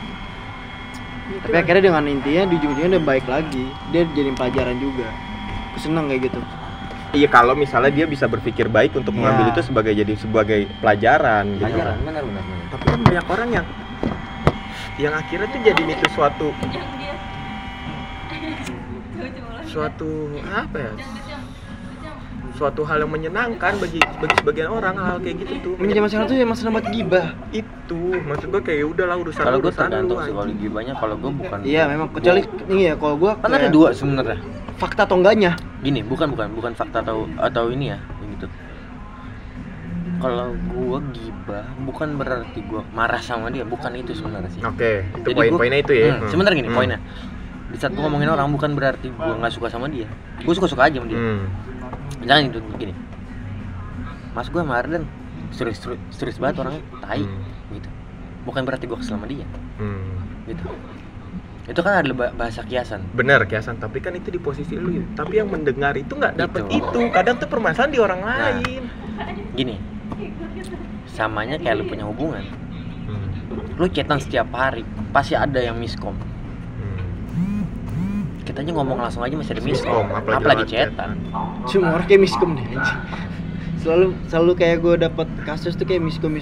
Tapi akhirnya dengan intinya di ujung-ujungnya udah baik lagi. Dia jadiin pelajaran juga. Gue seneng kayak gitu. Iya, kalau misalnya dia bisa berpikir baik untuk mengambil Iya. itu sebagai pelajaran gitu. Pelajaran benar. Tapi kan banyak orang yang akhirnya tuh jadi itu suatu apa ya? Suatu hal yang menyenangkan bagi sebagian orang, hal kayak gitu tuh. Ini zaman sekarang tuh yang masalah buat gibah. Itu maksud gue kayak udahlah urusan Kalau gue urusan tergantung lu, sih kalau anjing. gibahnya, kalau gue bukan. Iya, memang kecuali ini ya, kalau gue Kan ada dua sebenarnya. fakta atau enggaknya. Gini, bukan fakta atau ini ya, gitu. Kalau gua gibah bukan berarti gua marah sama dia, bukan itu sebenarnya sih. Oke, itu Jadi poinnya itu ya. Sebentar gini poinnya. Di saat gua ngomongin orang bukan berarti gua nggak suka sama dia. Gua suka aja sama dia. Jangan itu gini. Mas gua sama Arden serius banget orangnya, tai gitu. Bukan berarti gua kesel sama dia. Gitu. Itu kan ada bahasa kiasan. Bener kiasan, tapi kan itu di posisi lu. Tapi yang mendengar itu nggak dapet Itu. itu. Kadang tuh permasalahan di orang Nah. lain. Gini. Samanya kayak lu punya hubungan. Lu chatan setiap hari, pasti ada yang miskom. Kita aja ngomong langsung aja masih ada miskom, apalagi chatan. Cuma orang kayak miskom deh anjing. Selalu kayak gue dapat kasus tuh kayak miskom.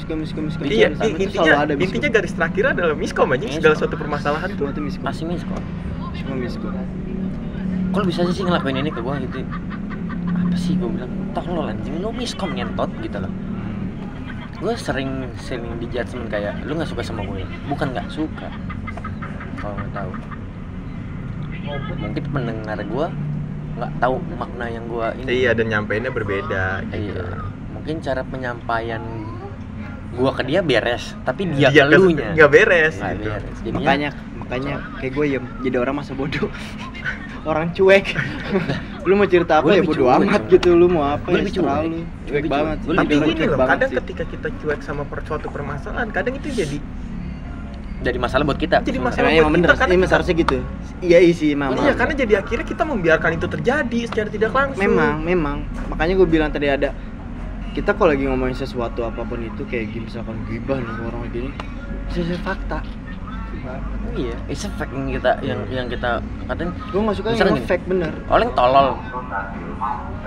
Iya, Tapi itu intinya selalu ada miskom. intinya garis terakhir adalah miskom aja segala suatu permasalahan tuh. Semua tuh miskom. Pasti miskom. Cuma miskom. Kok lu bisa sih ngelakuin ini ke gua gitu? Apa sih gua bilang? Tolol anjing, lu miskom ngentot gitu loh. Gue sering di judgement kayak lu nggak suka sama gue, bukan nggak suka. Kalau nggak tahu, mungkin pendengar gue nggak tahu makna yang gue ini. Iya, dan nyampeinnya berbeda. Gitu. Iya, mungkin cara penyampaian gue ke dia beres, tapi dia ke elunya nggak beres. nggak Gitu. beres. Jadinya, Makanya kayak gue ya jadi orang masa bodoh. Orang cuek. Lu mau cerita apa Gua ya lebih bodo cuek, amat Bang. gitu, lu mau apa Gua ya lebih serah cuek. lu. Gua Cuek lebih banget. cuek. Gua Tapi jadi orang gini cuek loh, banget kadang sih. ketika kita cuek sama suatu permasalahan, kadang itu jadi masalah buat kita. Jadi masalah. Emang bener, kita, karena ini kita- seharusnya gitu. Iya sih, memang. Iya, karena jadi akhirnya kita membiarkan itu terjadi secara tidak langsung. Memang. Makanya gue bilang tadi ada kita kalau lagi ngomongin sesuatu apapun itu kayak gini, misalkan gibah nih orang gini, sesuai fakta. Iya. It's a fact yang kita katain. Gue nggak suka Misalnya yang gini, fake bener. Oleng tolol.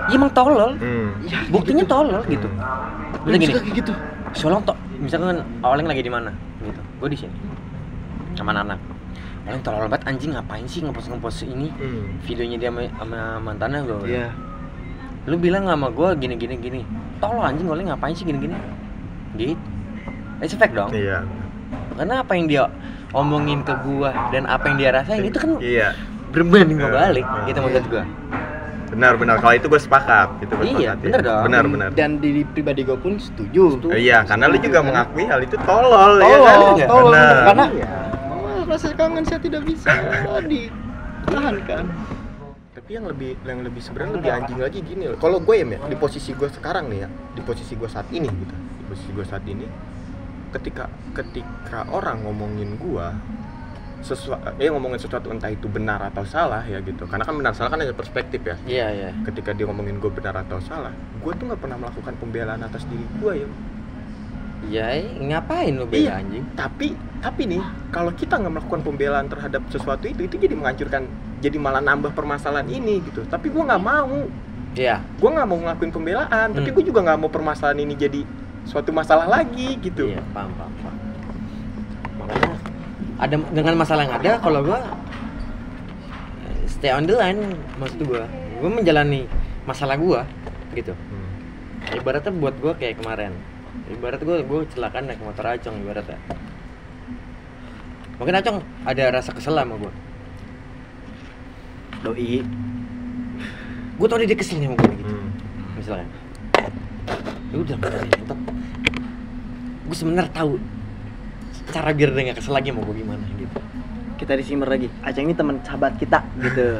Iya emang tolol. Ya, Buktinya tolol gitu. Gue Misalnya gini, suka kayak gitu. si Oleng misalkan Oleng lagi di mana gitu. Gue di sini. Sama anak. Oleng tolol banget anjing, ngapain sih ngepost ini videonya dia sama mantannya gue. Iya. Lu bilang sama gue gini. Tolol anjing, Oleng ngapain sih gini. Gitu. It's a fact dong. Iya. Karena apa yang dia omongin ke gua dan apa yang dia rasain itu kan Iya. berbanding balik gitu maksud gua. Benar. Kalau itu gue sepakat. Itu gua Iya, sepakat, benar ya. dong. Benar. Dan di pribadi gue pun setuju. Iya, karena lu juga mengakui hal itu tolol, ya Tolol, kan? tolol. Benar. Karena rasa kangen saya tidak bisa ditahankan. Tapi yang lebih sebenarnya lebih anjing lagi gini loh. Kalau gue ya, di posisi gue sekarang nih ya, di posisi gue saat ini gitu. Di posisi gue saat ini ketika orang ngomongin gue ngomongin sesuatu entah itu benar atau salah ya gitu. Karena kan benar salah kan ada perspektif ya. Iya. Ketika dia ngomongin gue benar atau salah, gue tuh nggak pernah melakukan pembelaan atas diri gue ya. Ya, ngapain lu bela anjing? Tapi nih, kalau kita nggak melakukan pembelaan terhadap sesuatu itu jadi menghancurkan, jadi malah nambah permasalahan ini gitu. Tapi gue nggak mau. Iya. Gue nggak mau ngelakuin pembelaan, tapi gue juga nggak mau permasalahan ini jadi suatu masalah lagi gitu. Iya, paham. Makanya ada dengan masalah yang ada, kalau gua stay on the line, maksud gua menjalani masalah gua gitu. Ibaratnya buat gua kayak kemarin. Ibarat gua kecelakaan naik motor Acong ibaratnya. Mungkin Acong ada rasa kesel sama gua. Doi. Gua tau dia kesel sama gua gitu. Misalnya. Ya udah, mantap. Gue sebenarnya tahu cara biar dia nggak kesel lagi mau gue gimana gitu. Kita disimmer lagi. Aceng ini teman sahabat kita gitu.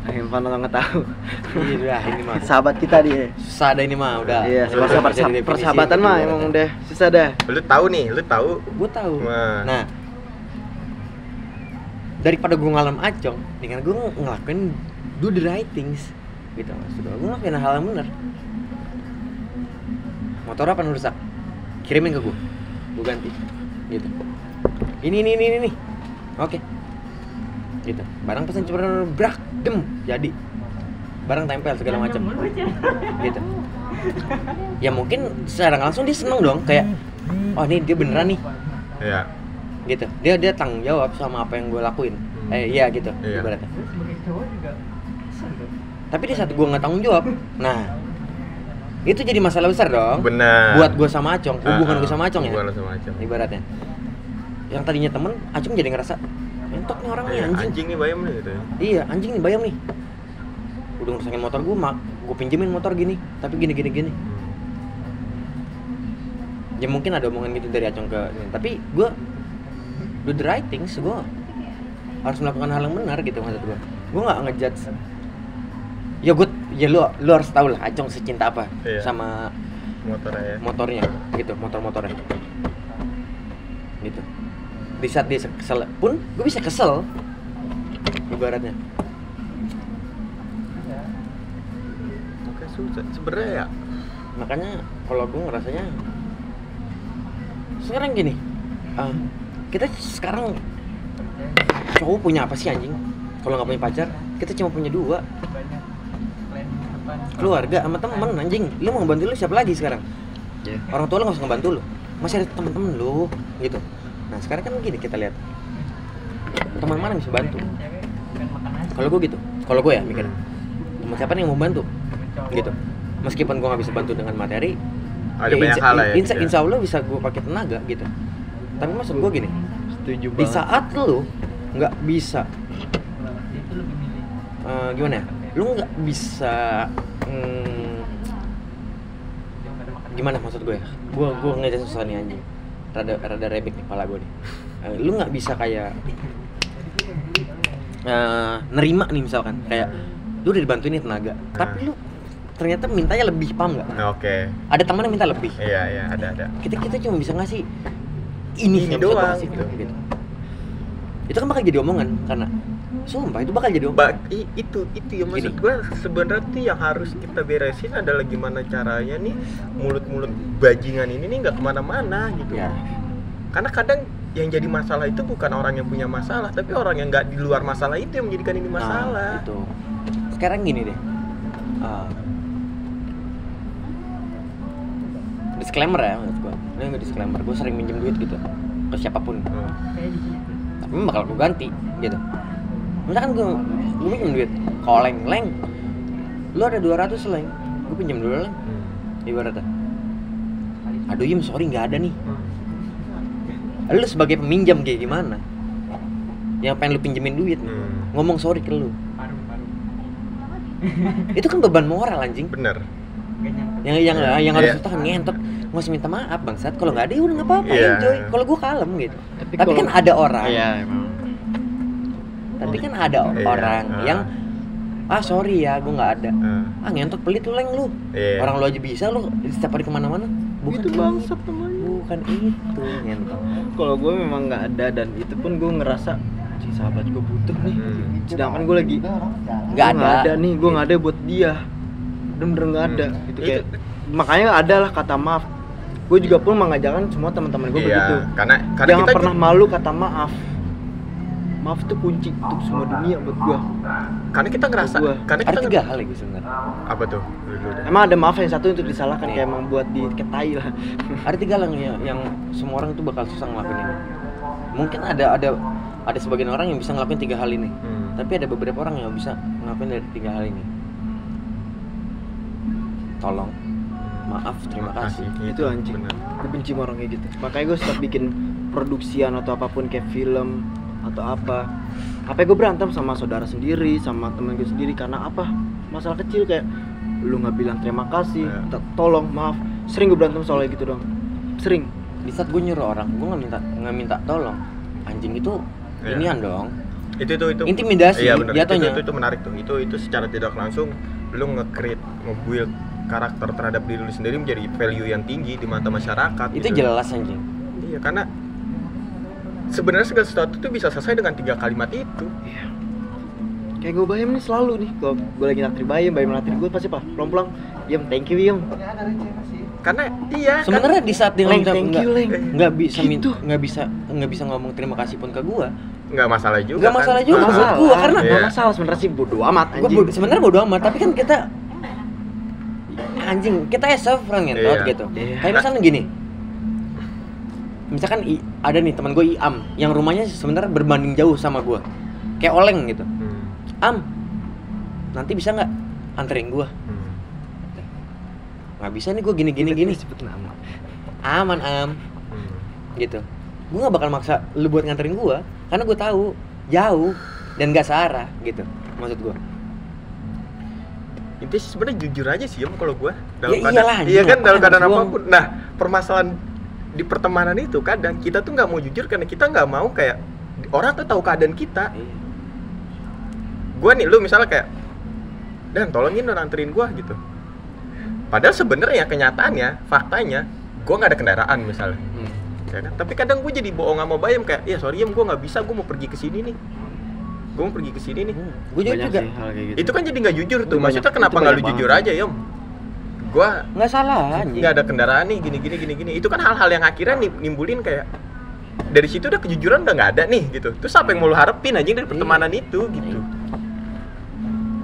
Handphone lo nggak tahu. Iya, ini mah Sahabat kita dia. susah dah ini mah udah. Iya, Udah bisa didefinisiin persahabatan gitu mah ibaratnya. emang udah susah dah. Lu tahu. Gue tahu. Wah. Nah, daripada gue ngalam Acong, dengan gue ngelakuin do the right things gitu maksud gue ngelakuin hal yang benar. Motor apa yang rusak? Kirimin ke gue ganti gitu. Ini oke gitu. Barang pesan cuma brak dem jadi barang tempel segala macam gitu. Ya mungkin secara nggak langsung dia seneng dong kayak oh ini dia beneran nih Iya. gitu. Dia tanggung jawab sama apa yang gue lakuin. Iya gitu ibaratnya. Tapi di saat gue nggak tanggung jawab, nah itu jadi masalah besar dong. Benar. Buat gue sama Acong, hubungan gue sama Acong ya. Hubungan sama Acong. Ibaratnya. Yang tadinya temen, Acong jadi ngerasa entok nih orang nih anjing. Anjing nih bayam nih gitu ya. Iya, anjing nih bayam nih. Udah ngerusakin motor gue, gue pinjemin motor gini, tapi gini. Ya mungkin ada omongan gitu dari Acong ke ini, tapi gue do the right things, gue harus melakukan hal yang benar gitu maksud gue. Gue nggak ngejudge. Ya lu harus tahu lah Acong secinta apa sama motornya gitu, motornya gitu. Di saat dia kesel pun gue bisa kesel ibaratnya. Oke, susah sebenarnya ya. Makanya kalau gue ngerasanya sekarang gini, kita sekarang cowok punya apa sih anjing? Kalau nggak punya pacar, kita cuma punya 2, keluarga sama temen anjing. Lu mau ngebantu lu siapa lagi sekarang? Orang tua lu nggak usah ngebantu lu, masih ada temen-temen lu gitu. Nah sekarang kan gini kita lihat teman mana yang bisa bantu. Kalau gue gitu, kalau gue ya mikir teman siapa nih yang mau bantu gitu. Meskipun gue nggak bisa bantu dengan materi, Ada banyak hal ya. Insya Allah bisa gue pakai tenaga gitu. Tapi maksud gue gini, Setuju di saat lu nggak bisa gimana ya? Lu nggak bisa gimana maksud gue ya? Gue ngejelasin susah nih anjing. Rada rebek nih kepala gue nih. Lu nggak bisa kayak nerima nih misalkan kayak lu udah dibantuin nih tenaga, tapi lu ternyata mintanya lebih, paham nggak? Oke. Ada teman yang minta lebih. Iya, ada. Kita cuma bisa ngasih ini yang doang bisa gua kasih, gitu. Itu kan bakal jadi omongan karena sumpah itu bakal jadi omongan. Itu yang maksud gue sebenarnya tuh yang harus kita beresin adalah gimana caranya nih mulut bajingan ini nih nggak kemana-mana gitu. Ya. Karena kadang yang jadi masalah itu bukan orang yang punya masalah, tapi orang yang nggak di luar masalah itu yang menjadikan ini masalah. Itu. Sekarang gini deh. Disclaimer ya menurut gue. Ini nggak disclaimer. Gue sering minjem duit gitu ke siapapun. Tapi bakal gue ganti gitu. Misalkan gue minjem duit ke Leng, lu ada 200 Leng, gue pinjam dulu Leng. Ibaratnya. Aduh Yim, sorry nggak ada nih. Lu sebagai peminjam kayak gimana? Yang pengen lu pinjemin duit nih, ngomong sorry ke lu. Itu kan beban moral anjing. Bener. Yang harus tahan ngentot, nggak usah minta maaf bangsat. Kalau nggak ada ya udah nggak apa-apa, enjoy. Kalau gue kalem gitu. Tapi kan ada orang. Iya emang. Tapi kan ada orang yang sorry ya, gue nggak ada. Ngentot pelit lu Leng lu. Orang lu aja bisa lu setiap hari kemana-mana. Bukan itu bangsat namanya. Bukan itu ngentot. Kalau gue memang nggak ada, dan itu pun gue ngerasa si sahabat gue butuh nih. Sedangkan gue lagi nggak ada nih, gue nggak ada buat dia. Bener-bener nggak ada gitu kayak. Makanya ada lah kata maaf. Gue juga pun mengajarkan semua teman-teman gue begitu. Karena jangan kita pernah malu kata maaf. Maaf itu kunci untuk semua dunia buat gue. Karena kita ngerasa, karena kita ada 3 hal lagi sebenarnya. Apa tuh? Emang ada maaf yang satu untuk disalahkan, kayak emang buat diketai lah. Ada 3 hal yang semua orang itu bakal susah ngelakuin ini. Mungkin ada sebagian orang yang bisa ngelakuin 3 hal ini. Tapi ada beberapa orang yang bisa ngelakuin dari 3 hal ini. Tolong, maaf, terima kasih. Itu anjing. Gue benci sama orang kayak gitu. Makanya gue setiap bikin produksian atau apapun kayak film atau apa gue berantem sama saudara sendiri, sama temen gue sendiri karena apa? Masalah kecil kayak lu nggak bilang terima kasih, tolong, maaf. Sering gue berantem soalnya gitu dong. Sering. Di saat gue nyuruh orang, gue nggak minta tolong. Anjing itu inian dong. Itu intimidasi. Iya benar. Jatuhnya. Itu menarik tuh. Itu secara tidak langsung lu nge-create, nge-build karakter terhadap diri lu sendiri menjadi value yang tinggi di mata masyarakat. Itu gitu. jelas anjing. Iya, karena sebenarnya segala sesuatu itu bisa selesai dengan 3 kalimat itu. Iya. Kayak gue Bayam nih selalu nih, kalau gue lagi naktir Bayam naktir gue pasti pulang-pulang, Yam, thank you Yam. Karena sebenarnya di saat dia nggak bisa ngomong terima kasih pun ke gue, nggak masalah juga. Nggak masalah juga buat gue, karena nggak masalah sebenarnya sih, bodo amat anjing. Sebenarnya bodo amat, tapi kan kita anjing, kita orang ngentot gitu. Kayak misalnya gini. Misalkan ada nih teman gue Iam yang rumahnya sebenarnya berbanding jauh sama gue, kayak Oleng gitu. Am, nanti bisa nggak anterin gue? Nggak bisa nih, gue gini. Sebut nama. Aman Am, gitu. Gue nggak bakal maksa lu buat nganterin gue, karena gue tahu jauh dan nggak searah gitu. Maksud gue. Intinya sebenarnya jujur aja sih kalau gue. Iya kan dalam keadaan apapun. Nah, permasalahan di pertemanan itu kadang kita tuh nggak mau jujur karena kita nggak mau kayak orang tuh tahu keadaan kita. Gue nih, lu misalnya kayak, Dan tolongin dong anterin gue gitu. Padahal sebenarnya kenyataannya, faktanya, gue nggak ada kendaraan misalnya. Ya kan? Tapi kadang gue jadi bohong sama Bayam kayak, ya sorry Yam, gue nggak bisa, gue mau pergi ke sini nih. Gue juga. Gitu. Itu kan jadi nggak jujur tuh. Maksudnya kenapa nggak lu jujur aja Yam? Gua nggak salah, nggak ada kendaraan nih, gini. Itu kan hal-hal yang akhirnya nimbulin kayak dari situ udah kejujuran udah nggak ada nih gitu. Terus apa yang mau lu harapin aja dari pertemanan itu gitu?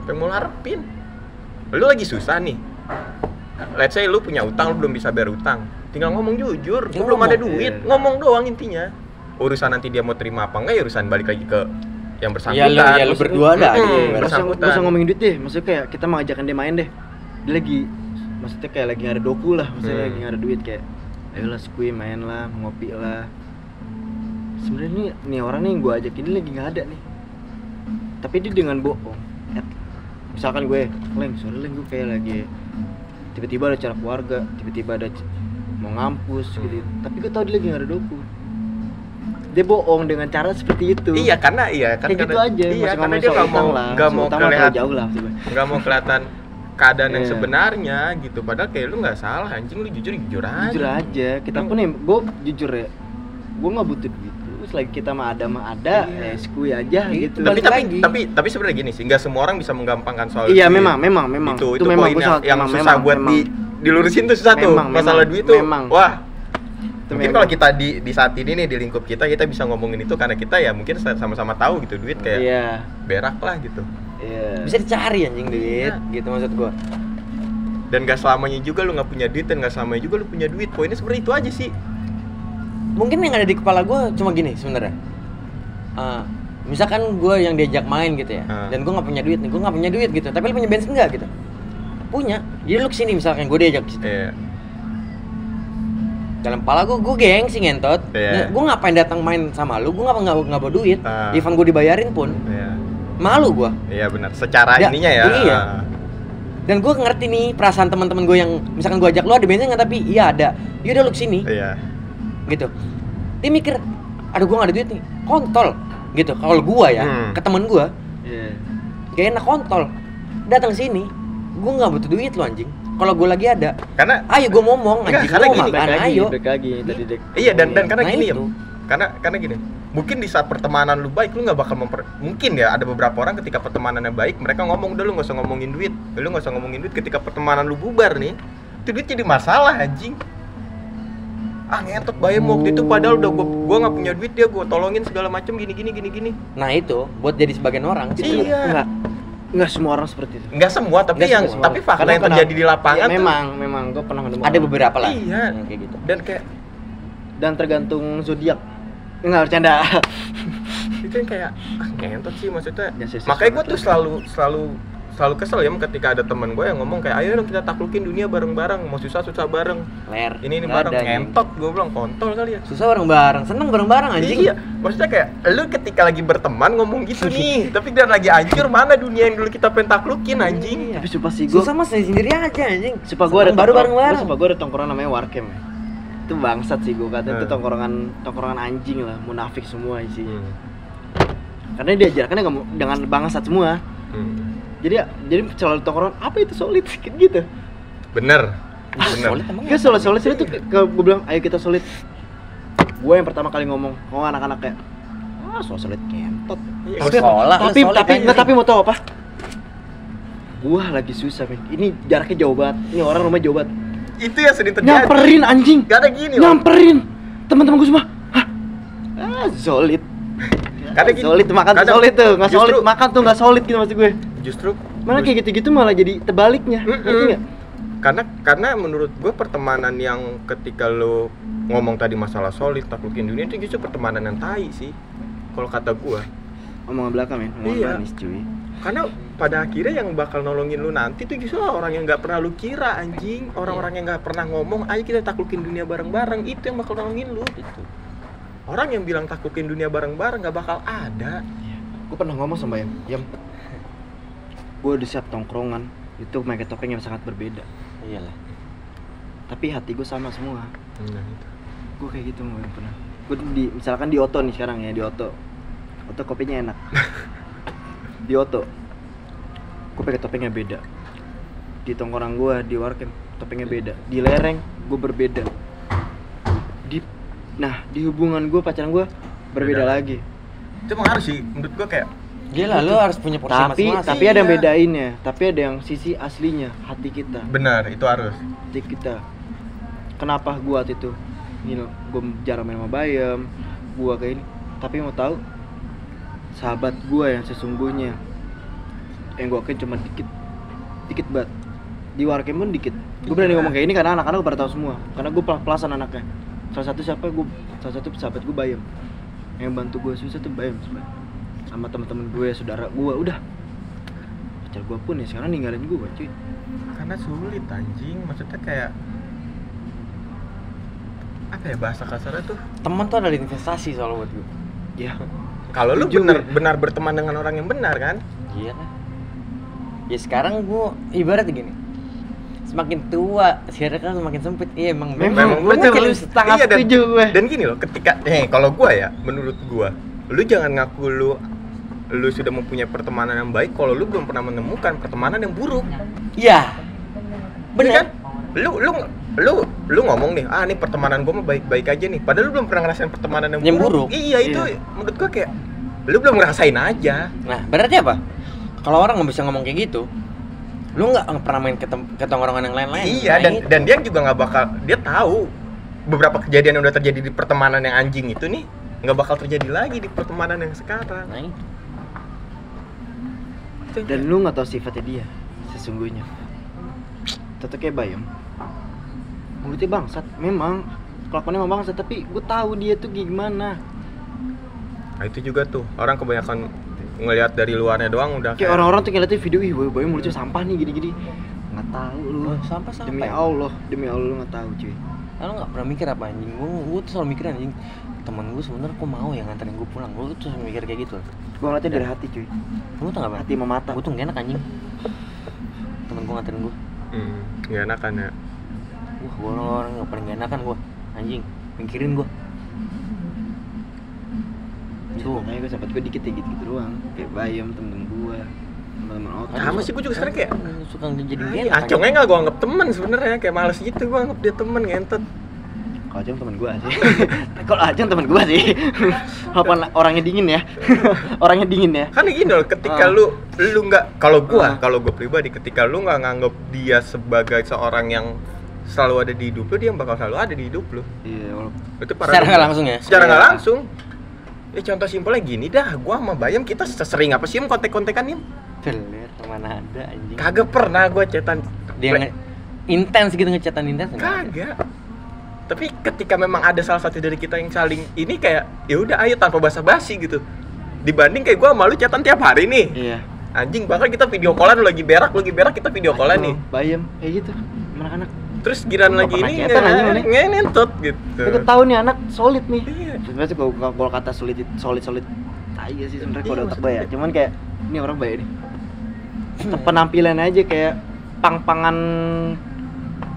Apa yang mau lu harapin? Lu lagi susah nih. Let's say lu punya utang, lu belum bisa bayar utang. Tinggal ngomong jujur, lu belum ada duit, ngomong doang intinya. Urusan nanti dia mau terima apa enggak ya urusan balik lagi ke yang bersangkutan. Ya lu berdua dah. Gak usah ngomongin duit deh. Maksudnya kayak kita mau ajakan dia main deh. Dia lagi, maksudnya kayak lagi gak ada doku lah. Maksudnya lagi gak ada duit kayak, ayolah skui main lah, ngopi lah. Sebenarnya nih orang nih yang gue ajakin dia lagi gak ada nih. Tapi dia dengan bohong. Misalkan gue, sorry gue kayak lagi tiba-tiba ada acara keluarga, tiba-tiba ada mau ngampus gitu. Tapi gue tau dia lagi gak ada doku. Dia bohong dengan cara seperti itu. Iya, karena kayak gitu aja. Iya, karena dia nggak mau kelihatan keadaan yang sebenarnya gitu. Padahal kayak lu nggak salah, anjing, lu jujur aja. Jujur aja. Kita pun gue jujur ya. Gue nggak butuh duit. Selagi kita mah ada, skui aja gitu. Tapi sebenarnya gini sih, nggak semua orang bisa menggampangkan soal iya, duit. memang. Itu memang poin yang susah buat dilurusin tuh susah tuh. Masalah duit tuh. Wah. Mungkin kalau kita di saat ini nih di lingkup kita bisa ngomongin itu karena kita ya mungkin sama-sama tahu gitu duit kayak Iya. berak lah gitu. Iya. Bisa dicari anjing duit, gitu maksud gua. Dan gak selamanya juga lu nggak punya duit dan gak selamanya juga lu punya duit. Poinnya sebenarnya itu aja sih. Mungkin yang ada di kepala gua cuma gini sebenarnya. Misalkan gue yang diajak main gitu ya, dan gue nggak punya duit nih, gue nggak punya duit gitu, tapi lu punya bensin nggak gitu? Punya, jadi lu kesini misalkan gue diajak ke situ. Iya. Dalam kepala gue gengsi ngentot. Iya. Gue ngapain datang main sama lu? Gue nggak bawa duit. Ah. Even gue dibayarin pun, Iya. malu gue. Iya benar. Secara Ya, ininya ya. iya. Dan gue ngerti nih perasaan teman-teman gue yang misalkan gue ajak lu ada bensin nggak, tapi iya ada. Yaudah lu kesini, Iya. gitu. Dia mikir, aduh gue nggak ada duit nih, kontol, gitu. Kalau gue ya, ke temen gue, Iya. gak enak kontol. Datang sini, gue nggak butuh duit lu anjing. Kalau gue lagi ada, Karena ayo gue ngomong Enggak, anjing, karena lu gini, makan ayo. Baik lagi tadi Dek. iya dan karena Nah, gini ya. itu. Karena gini. Mungkin di saat pertemanan lu baik lu nggak bakal mungkin ya ada beberapa orang ketika pertemanannya baik mereka ngomong udah lu nggak usah ngomongin duit. Lu nggak usah ngomongin duit ketika pertemanan lu bubar nih. Itu duit jadi masalah anjing. Ngentot bayam waktu itu padahal udah gua nggak punya duit dia gua tolongin segala macem gini. Nah itu buat jadi sebagian orang gitu. Iya. Enggak semua orang seperti itu. Nggak semua tapi Nggak yang semua. tapi fakta Karena yang terjadi di lapangan ya, tuh memang gue pernah ketemu Ada orang. beberapa lah Iya. yang kayak gitu. dan kayak Dan tergantung zodiak. Enggak bercanda. itu yang kayak ngentot sih maksudnya. Ya, sih, Makanya gue banget tuh selalu kesel ya ketika ada teman gue yang ngomong kayak ayo dong kita taklukin dunia bareng-bareng, mau susah bareng. Ler. Ini nggak bareng ada, anjing. ngentot gue bilang kontol kali ya. Susah bareng-bareng, seneng bareng-bareng anjing. Iya, maksudnya kayak lu ketika lagi berteman ngomong gitu nih, tapi dan lagi hancur mana dunia yang dulu kita pengen taklukin anjing. Iya. Tapi sumpah sih gue. Susah mas sendiri aja anjing. Sumpah gue ada baru bareng-bareng. Sumpah gue ada tongkrongan namanya Warkem ya. Itu bangsat sih gue kata itu Hmm. tongkrongan anjing lah, munafik semua isinya. Hmm. Karena dia ajarkannya nggak dengan bangsat semua. Hmm. Jadi selalu tongkrongan apa itu solid sedikit gitu. Bener. Solid emang Kayak solid tuh gue bilang ayo kita solid. Gue yang pertama kali ngomong, anak-anak kayak so solid kentot. Iya, Sekolah, Tapi mau tau apa? Gua lagi susah men. Ini jaraknya jauh banget. Ini orang rumah jauh banget. itu yang sering terjadi. Nyamperin anjing. Gak ada gini loh. Nyamperin. Teman-teman gue semua. Hah? Solid. Kadang gini, Solid tuh makan tuh kadang solid tuh, nggak solid justru- makan tuh nggak solid gitu maksud gue. Justru Malah kayak gitu-gitu malah jadi terbaliknya. Ngerti nggak? karena menurut gue pertemanan yang ketika lo ngomong tadi masalah solid taklukin dunia itu justru pertemanan yang tai sih kalau kata gue. Omongan belakang men, omongan Iya. manis cuy. Karena pada akhirnya yang bakal nolongin lu nanti tuh justru orang yang nggak pernah lu kira anjing, orang-orang yang nggak pernah ngomong ayo kita taklukin dunia bareng-bareng, itu yang bakal nolongin lu. Itu. Orang yang bilang taklukin dunia bareng-bareng nggak bakal ada. Gue pernah ngomong sama Yam, gue udah siap tongkrongan itu pakai topeng yang sangat berbeda. Iyalah. Tapi hati gue sama semua. Nah, itu. Gue kayak gitu mau pernah. Gue misalkan di Oto nih sekarang ya di Oto kopinya enak. Di Oto, gue pakai topengnya beda. Di tongkrong gue di Warkem topengnya beda. Di lereng gue berbeda. Di hubungan gue pacaran gue berbeda Beda. lagi. Itu emang harus sih menurut gue kayak Gila, lu harus punya porsi masing-masing. Tapi ada yang Iya. bedainnya. Tapi ada yang sisi aslinya hati kita. benar itu harus. Hati kita. Kenapa gue waktu itu gue jarang main sama Bayam, gue kayak ini. Tapi mau tahu sahabat gue yang sesungguhnya yang gue akuin cuma dikit banget. Di Warkem pun dikit. Gue berani ngomong kayak ini karena anak-anak gue pada tahu semua. Karena gue pelasan anaknya. Salah satu sahabat gue Bayam. Yang bantu gue susah tuh Bayam sebenarnya. Sama teman-teman gue, saudara gue, udah. Pacar gue pun ya sekarang ninggalin gue, cuy. Karena sulit anjing, maksudnya kayak apa ya bahasa kasarnya tuh? Teman tuh adalah investasi soal buat gue. Ya, Kalau lu Setuju. benar berteman dengan orang yang benar kan? Iya lah. Ya sekarang gue ibaratnya gini. Semakin tua, circle semakin sempit. Iya emang Memang gue betul. lu setengah Iya, dan- setuju gue. Dan gini loh, ketika kalau gua ya, menurut gua, lu jangan ngaku lu sudah mempunyai pertemanan yang baik kalau lu belum pernah menemukan pertemanan yang buruk. Iya. Iya Bener kan? Lu ngomong nih, nih pertemanan gua mah baik-baik aja nih. Padahal lu belum pernah ngerasain pertemanan yang Yang buruk. buruk. Iya, itu Iya. menurut gua kayak lu belum ngerasain aja. Nah, berarti apa? Kalau orang nggak bisa ngomong kayak gitu, lu nggak pernah main ke tongkrongan yang lain-lain. Iya, Nah, itu. dan dia juga nggak bakal, dia tahu beberapa kejadian yang udah terjadi di pertemanan yang anjing itu nih nggak bakal terjadi lagi di pertemanan yang sekarang. Nah, itu. Dan lu nggak tahu sifatnya dia sesungguhnya. Tetep kayak Bayam. Mulutnya bangsat, memang kelakuannya memang bangsat, tapi gue tahu dia tuh gimana. Nah itu juga tuh orang kebanyakan ngelihat dari luarnya doang udah Kayak orang-orang tuh ngeliatin video, ih Bayam mulutnya sampah nih gini-gini. Nggak tahu lu. Oh, sampah Demi Allah lu nggak tahu cuy. Lo nggak pernah mikir apa anjing? Gue tuh selalu mikir anjing, temen gue sebenarnya kok mau ya nganterin gue pulang. Gue tuh selalu mikir kayak gitu. Gue ngeliatnya dari hati cuy. Lu tau nggak? Hati sama mata. Gue tuh gak enak anjing. Temen gue nganterin gue. nggak enakan ya. Wah, gue orang yang paling gak enakan gue. Anjing, mikirin gue. Tuh, makanya gue sahabat gue dikit ya gitu-gitu doang. Kayak Bayam temen gue, teman-teman Otak. Sama sih gue juga sekarang kayak suka jadi gak Iya, enak. Acongnya nggak gue anggap temen sebenarnya, kayak males gitu gue anggap dia temen ngentot. Kalau Acong temen gue sih. Kalau Acong temen gue sih. Walaupun orangnya dingin ya. Orangnya dingin ya. Kan gini loh, ketika lu nggak, kalau gue pribadi, ketika lu nggak nganggap dia sebagai seorang yang selalu ada di hidup lu, dia bakal selalu ada di hidup lu. Iya, walaupun Itu Secara nggak langsung ya? Secara nggak Iya. langsung. Contoh simpelnya gini dah, gua sama Bayam kita sesering apa sih kontek-kontekan Im? Beler, mana ada anjing. Kagak pernah gua chatan. Dia intens gitu ngechatan intens enggak? Kagak. Tapi ketika memang ada salah satu dari kita yang saling ini kayak ya udah ayo tanpa basa-basi gitu. Dibanding kayak gua malu chatan tiap hari nih. iya. Anjing bahkan kita video callan lu lagi berak kita video callan nih. Bayam kayak gitu. Anak-anak. Terus giran Nggak lagi pernah ini chatan anjing, mana? ngentot gitu. Kita tahu nih anak solid nih. Iya. Sebenarnya kalau kata solid tai sih sebenarnya kalau Iya, otak gue ya. Cuman kayak ini orang baik nih. Penampilan aja kayak pang-pangan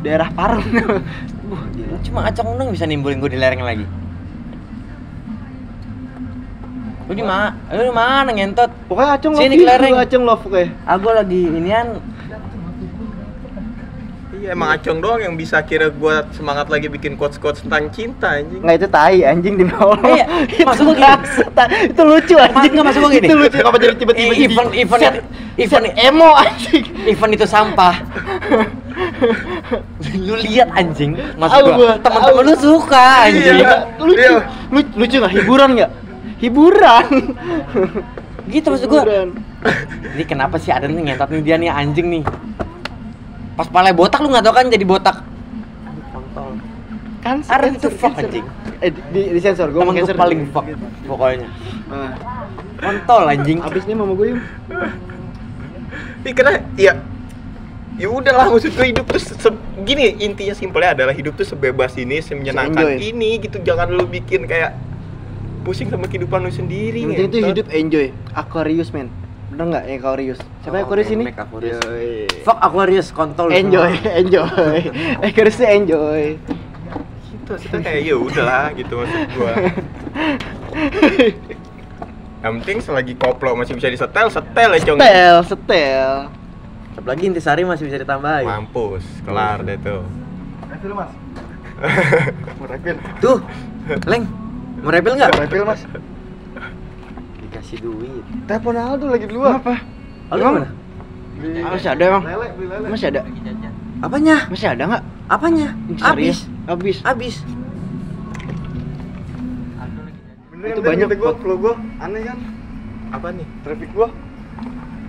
daerah Parung. Gila. Cuma Acong dong bisa nimbulin gue di lereng lagi. Lu di mana ngentot? Pokoknya Acong Sini love kelereng. Acong love pokoknya. Aku lagi inian. Iya emang Acong doang yang bisa kira gua semangat lagi bikin quotes-quotes tentang cinta anjing. Nggak itu tai anjing demi Allah. Iya, maksud gua gini. Itu lucu anjing. Nggak, maksud gua gini. Itu lucu kenapa jadi tiba-tiba Event emo anjing. event itu sampah. Lu lihat anjing, maksud Tahu gua. gua, Teman-teman tahu. lu suka anjing. Iya. Lucu. Lucu enggak? Hiburan enggak? Hiburan. Gitu maksud gua. Hiburan. Ini kenapa sih ada nih ngentot nih dia nih anjing nih. Pas palanya botak lu enggak tahu kan jadi botak. Kontol. Kan Ada itu fuck anjing. Di sensor gua Temen gua paling fuck pokoknya. Kontol anjing. Abis nih mama gue yuk. Ini karena ya udahlah maksud gue hidup tuh gini intinya simpelnya adalah hidup tuh sebebas ini, semenyenangkan Se-enjoy. ini gitu. Jangan lu bikin kayak pusing sama kehidupan lu sendiri. Yang penting itu ngentot. hidup enjoy. Aquarius men. Bener nggak yang Aquarius? Siapa yang Aquarius ini? Aquarius. Yoi. Fuck Aquarius kontol. lu Enjoy, semua. enjoy. Aquarius tuh enjoy. Gitu, kita kayak ya udahlah gitu maksud gua. Yang penting selagi koplo masih bisa disetel ya Cong. Setel. Apalagi intisari masih bisa ditambahin. Mampus, kelar deh tuh. Refill mas. Mau refill. Tuh, Leng, mau refill nggak? Refill mas. Dikasih duit. Telepon Aldo lagi di luar. Apa? Aldo Emang? mana? Masih ada emang? Masih ada? Apanya? Masih ada nggak? Apanya? Habis. Habis. Habis. Itu banyak gua, kok. flow gua aneh kan? Apa nih? Traffic gua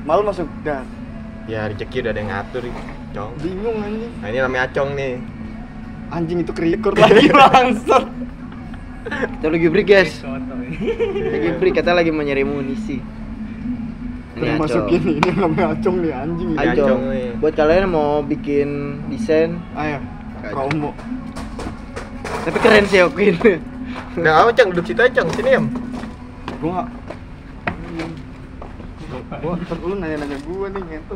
malu masuk dan Ya rezeki udah ada yang ngatur, Cong. bingung anjing. Nah ini namanya Acong nih. Anjing itu ke-record lagi langsung. Kita lagi break guys. Lagi break, kita lagi mau nyari munisi. Ini Masukin ini namanya Acong nih anjing ini. Acong. Acong. nih. Buat kalian yang mau bikin desain, Ayo, promo. tapi keren sih aku ini. Nah, Cong duduk situ aja, Cong. Sini, Em. Gua ntar lu nanya-nanya gua nih ngentot.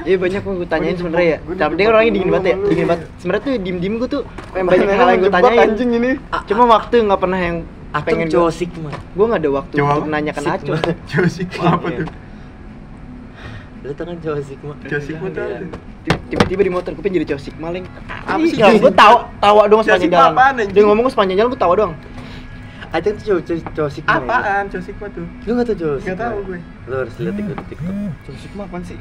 Iya banyak gue tanyain sebenarnya ya. Gua Tapi dijebak dia kan orangnya dingin mulu banget ya, sama lu. dingin banget. Sebenarnya tuh diem gue tuh pengen banyak Banyak hal yang gue menjebak tanyain. anjing ini. Cuma waktu nggak pernah yang Pengen pengen cowok sigma. Gue nggak ada waktu Cowok untuk nanyakan Sigma. Acong. Josik apa tuh? Lu tau kan cowok sigma? Josik apa tuh? Tiba-tiba di motor gue pengen jadi cowok sigma leng. Apa sih? Gue tawa doang sepanjang Sigma jalan. apaan, anjing? Dia ngomong sepanjang jalan gue tawa doang. Aceng tuh cowok sigma. Apaan Josik apa tuh? Lu gak tau cowok sigma? Gak tahu gue. Lu harus lihat di TikTok. Josik mah apaan sih?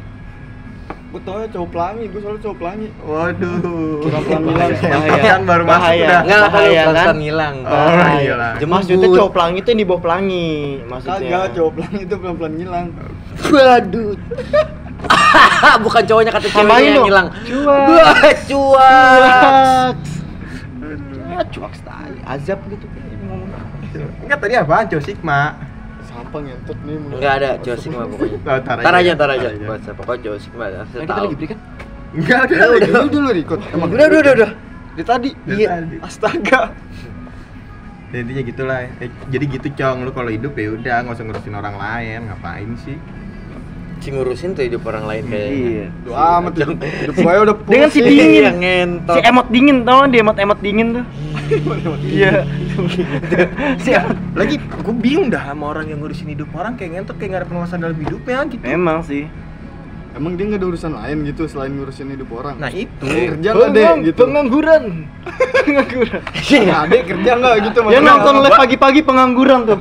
Gue tau cowok pelangi, gue selalu cowok pelangi. Waduh. Pelan-pelan hilang. Bahaya. Kan baru masuk Bahaya. udah. Enggak Bahaya, pelan kan? hilang. Oh, iya lah. Maksudnya cowok pelangi itu yang di bawah pelangi maksudnya. Kagak, cowok pelangi itu pelan-pelan hilang. Waduh. Bukan cowoknya kata Tambahin ceweknya yang dong. hilang. Cuak. Wah, cuak. Cuak style, azab gitu ngomong. Enggak tadi apaan Cowok Sigma? Sampah ngentot nih. Enggak ada cowok Sigma pokoknya. Oh, Tar aja. Bahasa pokoknya cowok Sigma. Nah, kita lagi beri kan? Enggak ada. Udah dulu record. Emang Udah. Di tadi. Dari tadi. Astaga. Ya, intinya gitulah. Jadi gitu Cong, lu kalau hidup ya udah nggak usah ngurusin orang lain, ngapain sih? Si ngurusin tuh hidup orang lain kayaknya. Iya. Doa amat hidup gue udah pusing. Dengan si dingin. Yang ngentot. Si emot dingin tau kan? Dia emot dingin tuh. Iya. Si emot. Lagi gue bingung dah sama orang yang ngurusin hidup orang kayak ngentot kayak nggak ada pengawasan dalam hidupnya gitu. Memang sih. Emang dia nggak ada urusan lain gitu selain ngurusin hidup orang. Nah itu. Kerja nggak deh gitu. Pengangguran. Pengangguran. Nah, adek kerja nggak gitu Dia maksudnya. nonton live pagi-pagi pengangguran tuh.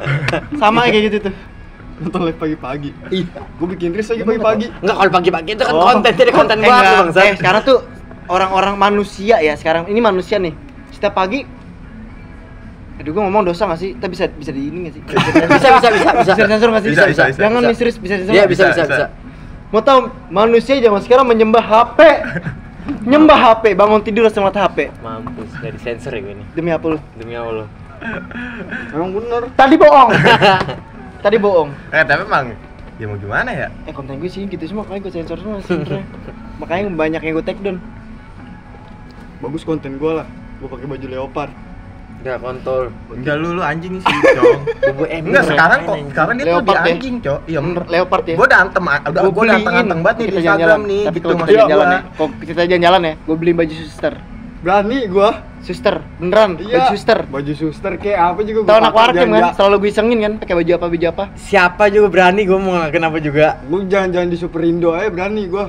Sama kayak gitu tuh. Nonton live pagi-pagi. Ih, gue bikin reels lagi pagi-pagi. Enggak kalau pagi-pagi itu kan Oh. konten, jadi konten baru enggak. bangsa. Sekarang tuh orang-orang manusia ya sekarang ini manusia nih. Setiap pagi aduh gue ngomong dosa gak sih? Kita bisa di ini gak sih? Bisa sensor gak sih? Bisa. Jangan Bisa. nih serius bisa sensor. Iya nggak? bisa. Mau tahu manusia zaman sekarang menyembah HP. Nyembah HP, bangun tidur langsung lihat HP. Mampus, dari sensor ya gue nih. Demi apa lu? Demi Allah. Emang bener. Tadi bohong. Tadi bohong. Tapi emang ya mau gimana ya? Konten gue sih gitu semua, makanya gue sensor semua sebenernya. Makanya banyak yang gue take down. Bagus konten gue lah. Gue pakai baju leopard. Enggak kontol. Enggak lu anjing sih, Cong. Bubu Enggak sekarang kok, sekarang dia tuh Leopard di ya? anjing, Cok. Iya, bener. Leopard ya. Gua udah antem, udah gua udah anteng banget nih di Kita Instagram jalan-jalan. nih, Tapi gitu kalau kita maksudnya jalan-jalan gua. ya, kalau kita jalan-jalan ya, gue beliin baju suster. Berani gue. Suster, beneran, baju suster. Baju suster kayak apa juga gue. Tahu anak warkem kan, selalu gue isengin kan, pakai baju apa. Siapa juga berani gue mau kenapa juga. Gue jalan-jalan di Superindo aja berani gue.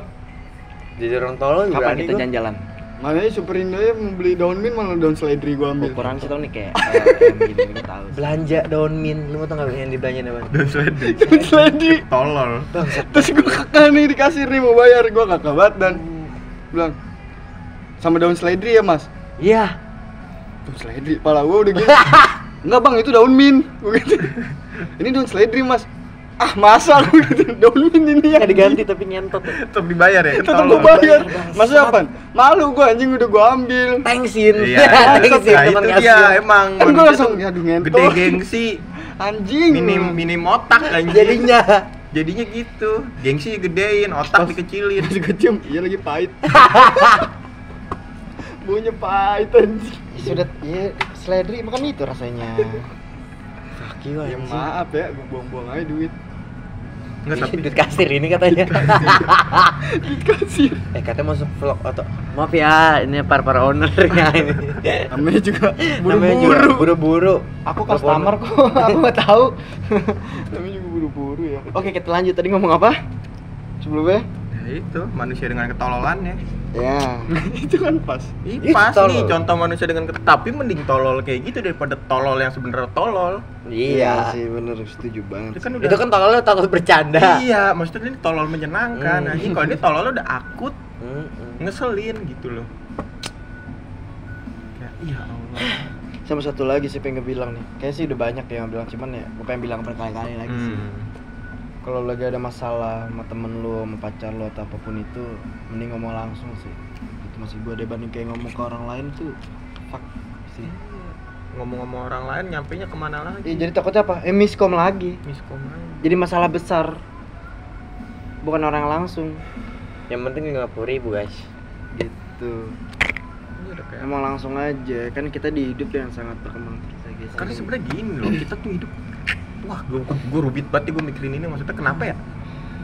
Jadi orang tolol Kapan berani kita gua. jalan-jalan? Makanya Superindo ya mau beli daun mint malah daun seledri gue ambil. Ukuran sih tau nih kayak LM gini, gue tahu. Belanja daun mint, lu mau tau gak yang dibelanjain apa? Dan seledri. Seledri. Tolol. Terus gue kakak nih di kasir nih mau bayar, gue kakak banget dan bilang sama daun seledri ya mas. Iya. Daun seledri, pala gue udah gini. Enggak bang, itu daun mint. Gue gitu. Ini daun seledri mas. Ah masa gue gitu, daun mint ini ya. Nggak diganti tapi ngentot. Tetap dibayar ya. Tetep gue bayar. Masa apaan? Malu gue anjing udah gue ambil. Thanksin. Iya. Thanksin Nah, teman itu ngasih. dia emang. Kan gue manusia langsung tuh aduh ngentot. gede gengsi, Anjing. minim otak anjing. Jadinya gitu. Gengsi gedein, otak dikecilin. Pas gue cium, iya lagi pahit. Baunya pahit anjing. Sudah, ya seledri makan itu rasanya. Fuck you Ya anjing. maaf ya, gue buang-buang aja duit. Enggak tapi Duit kasir ini katanya. Duit kasir. Katanya masuk vlog atau maaf ya, ini para ownernya ini. Namanya juga Namanya juga buru-buru. buru-buru. Aku customer kok, aku nggak tahu. Namanya juga buru-buru ya. Oke, kita lanjut. Tadi ngomong apa? Sebelumnya? ya itu manusia dengan ketololannya. Ya. Itu kan pas. Ih, pas tolol. nih contoh manusia dengan tapi mending tolol kayak gitu daripada tolol yang sebenarnya tolol. Iya. sih, bener, setuju banget. Itu kan Itu kan tololnya takut bercanda. Iya, maksudnya ini tolol menyenangkan. Hmm. Anjing kalau ini tololnya udah akut, Mm-mm. ngeselin gitu loh. Kayak iya Allah. Sama satu lagi sih pengen bilang nih. Kayaknya sih udah banyak yang bilang, cuman ya gue pengen bilang berkali-kali lagi sih. Kalau lagi ada masalah sama temen lu, sama pacar lu atau apapun itu, mending ngomong langsung sih. Itu masih gue dibanding kayak ngomong ke orang lain tuh fuck sih. Ngomong-ngomong orang lain nyampenya kemana lagi? Ya, jadi takutnya apa? Miskom lagi. Miskom aja. Jadi masalah besar. Bukan orang langsung Yang penting 50.000 guys. gitu. Iya udah kayak. Emang langsung aja. Kan kita di hidup yang sangat berkembang terus ya, guys. Karena sebenarnya gini loh, kita tuh hidup. Wah, gue rubit banget gue mikirin ini. Maksudnya kenapa ya?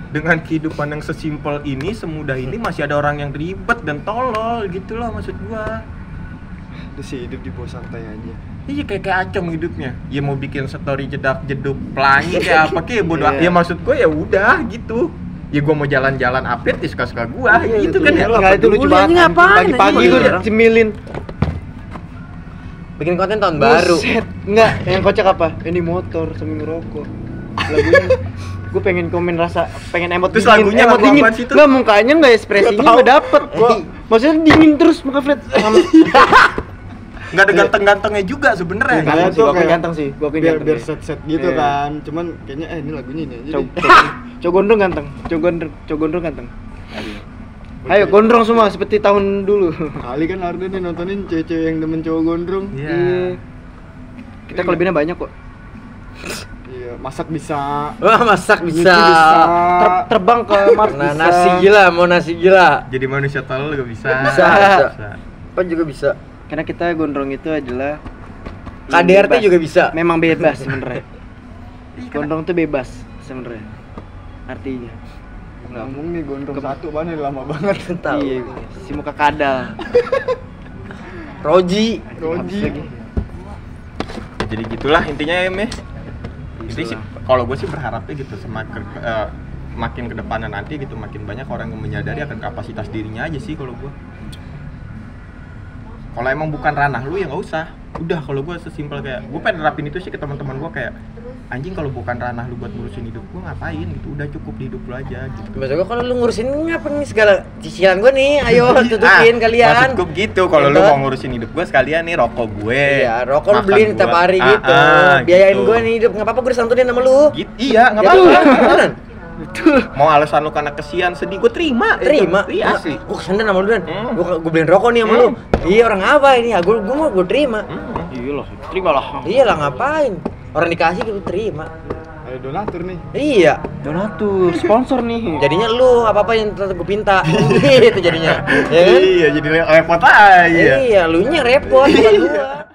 Dengan kehidupan yang sesimpel ini, semudah ini masih ada orang yang ribet dan tolol gitu loh maksud gua. Udah sih hidup di bawah santai aja. Iya kayak acong hidupnya. Ya mau bikin story jedak-jeduk pelangi kayak apa kayak bodo. Iya. Ya maksud gua ya udah gitu. Ya gua mau jalan-jalan update ya suka-suka gua Iya, gitu betul. kan ya. Enggak, itu lucu peduli, banget. anjing apaan, Pagi-pagi anjing? gue udah cemilin. Bikin konten tahun baru. Buset. Enggak, yang kocak apa? Ini motor sambil ngerokok. lagunya. Gue pengen komen rasa, pengen emot Terus dingin, lagunya emot lagu dingin. apaan sih itu? Nggak, mukanya nggak, ekspresinya Nggak tahu. nggak dapet. Maksudnya dingin terus muka Fred. Nggak ada ganteng-gantengnya juga sebenarnya. Ganteng Kayak sih, tuh gua akuin kayak ganteng sih, gua akuin biar ganteng biar sih. set gitu Iya. kan. Cuman kayaknya ini lagunya ini aja. deh. Cowok gondrong ganteng, cowok gondrong ganteng. Ayo gondrong semua seperti tahun dulu. Kali kan Arden nih nontonin cewek-cewek yang demen cowok gondrong. Iya. Kita kelebihannya banyak kok. Iya, masak bisa. Wah, masak bisa. Nyuci bisa. Terbang ke Mars Nah, bisa. nasi gila, mau nasi gila. Jadi manusia tolol juga bisa. Bisa. Apa juga bisa. Karena kita gondrong itu adalah KDRT bebas. juga bisa. Memang bebas sebenarnya. Gondrong tuh bebas sebenarnya. Artinya. Ngomong nih gondrong satu mana lama banget. Tahu. Iya, si muka kadal. Roji. Roji. Jadi gitulah intinya ya, Meh. Jadi Itulah. sih, kalau gue sih berharapnya gitu semakin makin ke depannya nanti gitu makin banyak orang yang menyadari akan kapasitas dirinya aja sih kalau gue. Kalau emang bukan ranah lu ya nggak usah. Udah kalau gue sesimpel kayak gue pengen nerapin itu sih ke teman-teman gue kayak anjing kalau bukan ranah lu buat ngurusin hidup gue ngapain gitu, udah cukup di hidup lu aja gitu. Maksud gua kalau lu ngurusin ngapain nih segala cicilan gua nih, ayo tutupin kalian. Maksud gue gitu, kalau lu Gitu. mau ngurusin hidup gue sekalian nih rokok gue. Iya, rokok lu makan beliin tiap gua. hari gitu. Biayain gua nih hidup, enggak apa-apa gua disantunin sama lu. Iya, nggak Ya, apa-apa. beneran. Mau alasan lu karena kesian sedih gue terima. Terima. Iya asli. Gua kesana sama lu Dan. Hmm. Gua beliin rokok nih sama lu. Iya, orang apa ini? Ya gua mau gua terima. Iya loh, terima lah. Iya lah, ngapain? Orang dikasih gua terima. Ada donatur nih. Iya. Donatur, sponsor nih. Jadinya lu apa-apa yang tetap gua pinta. Gitu jadinya. Ya kan? Iya, jadi repot aja. Iya, lu nya repot bukan gua.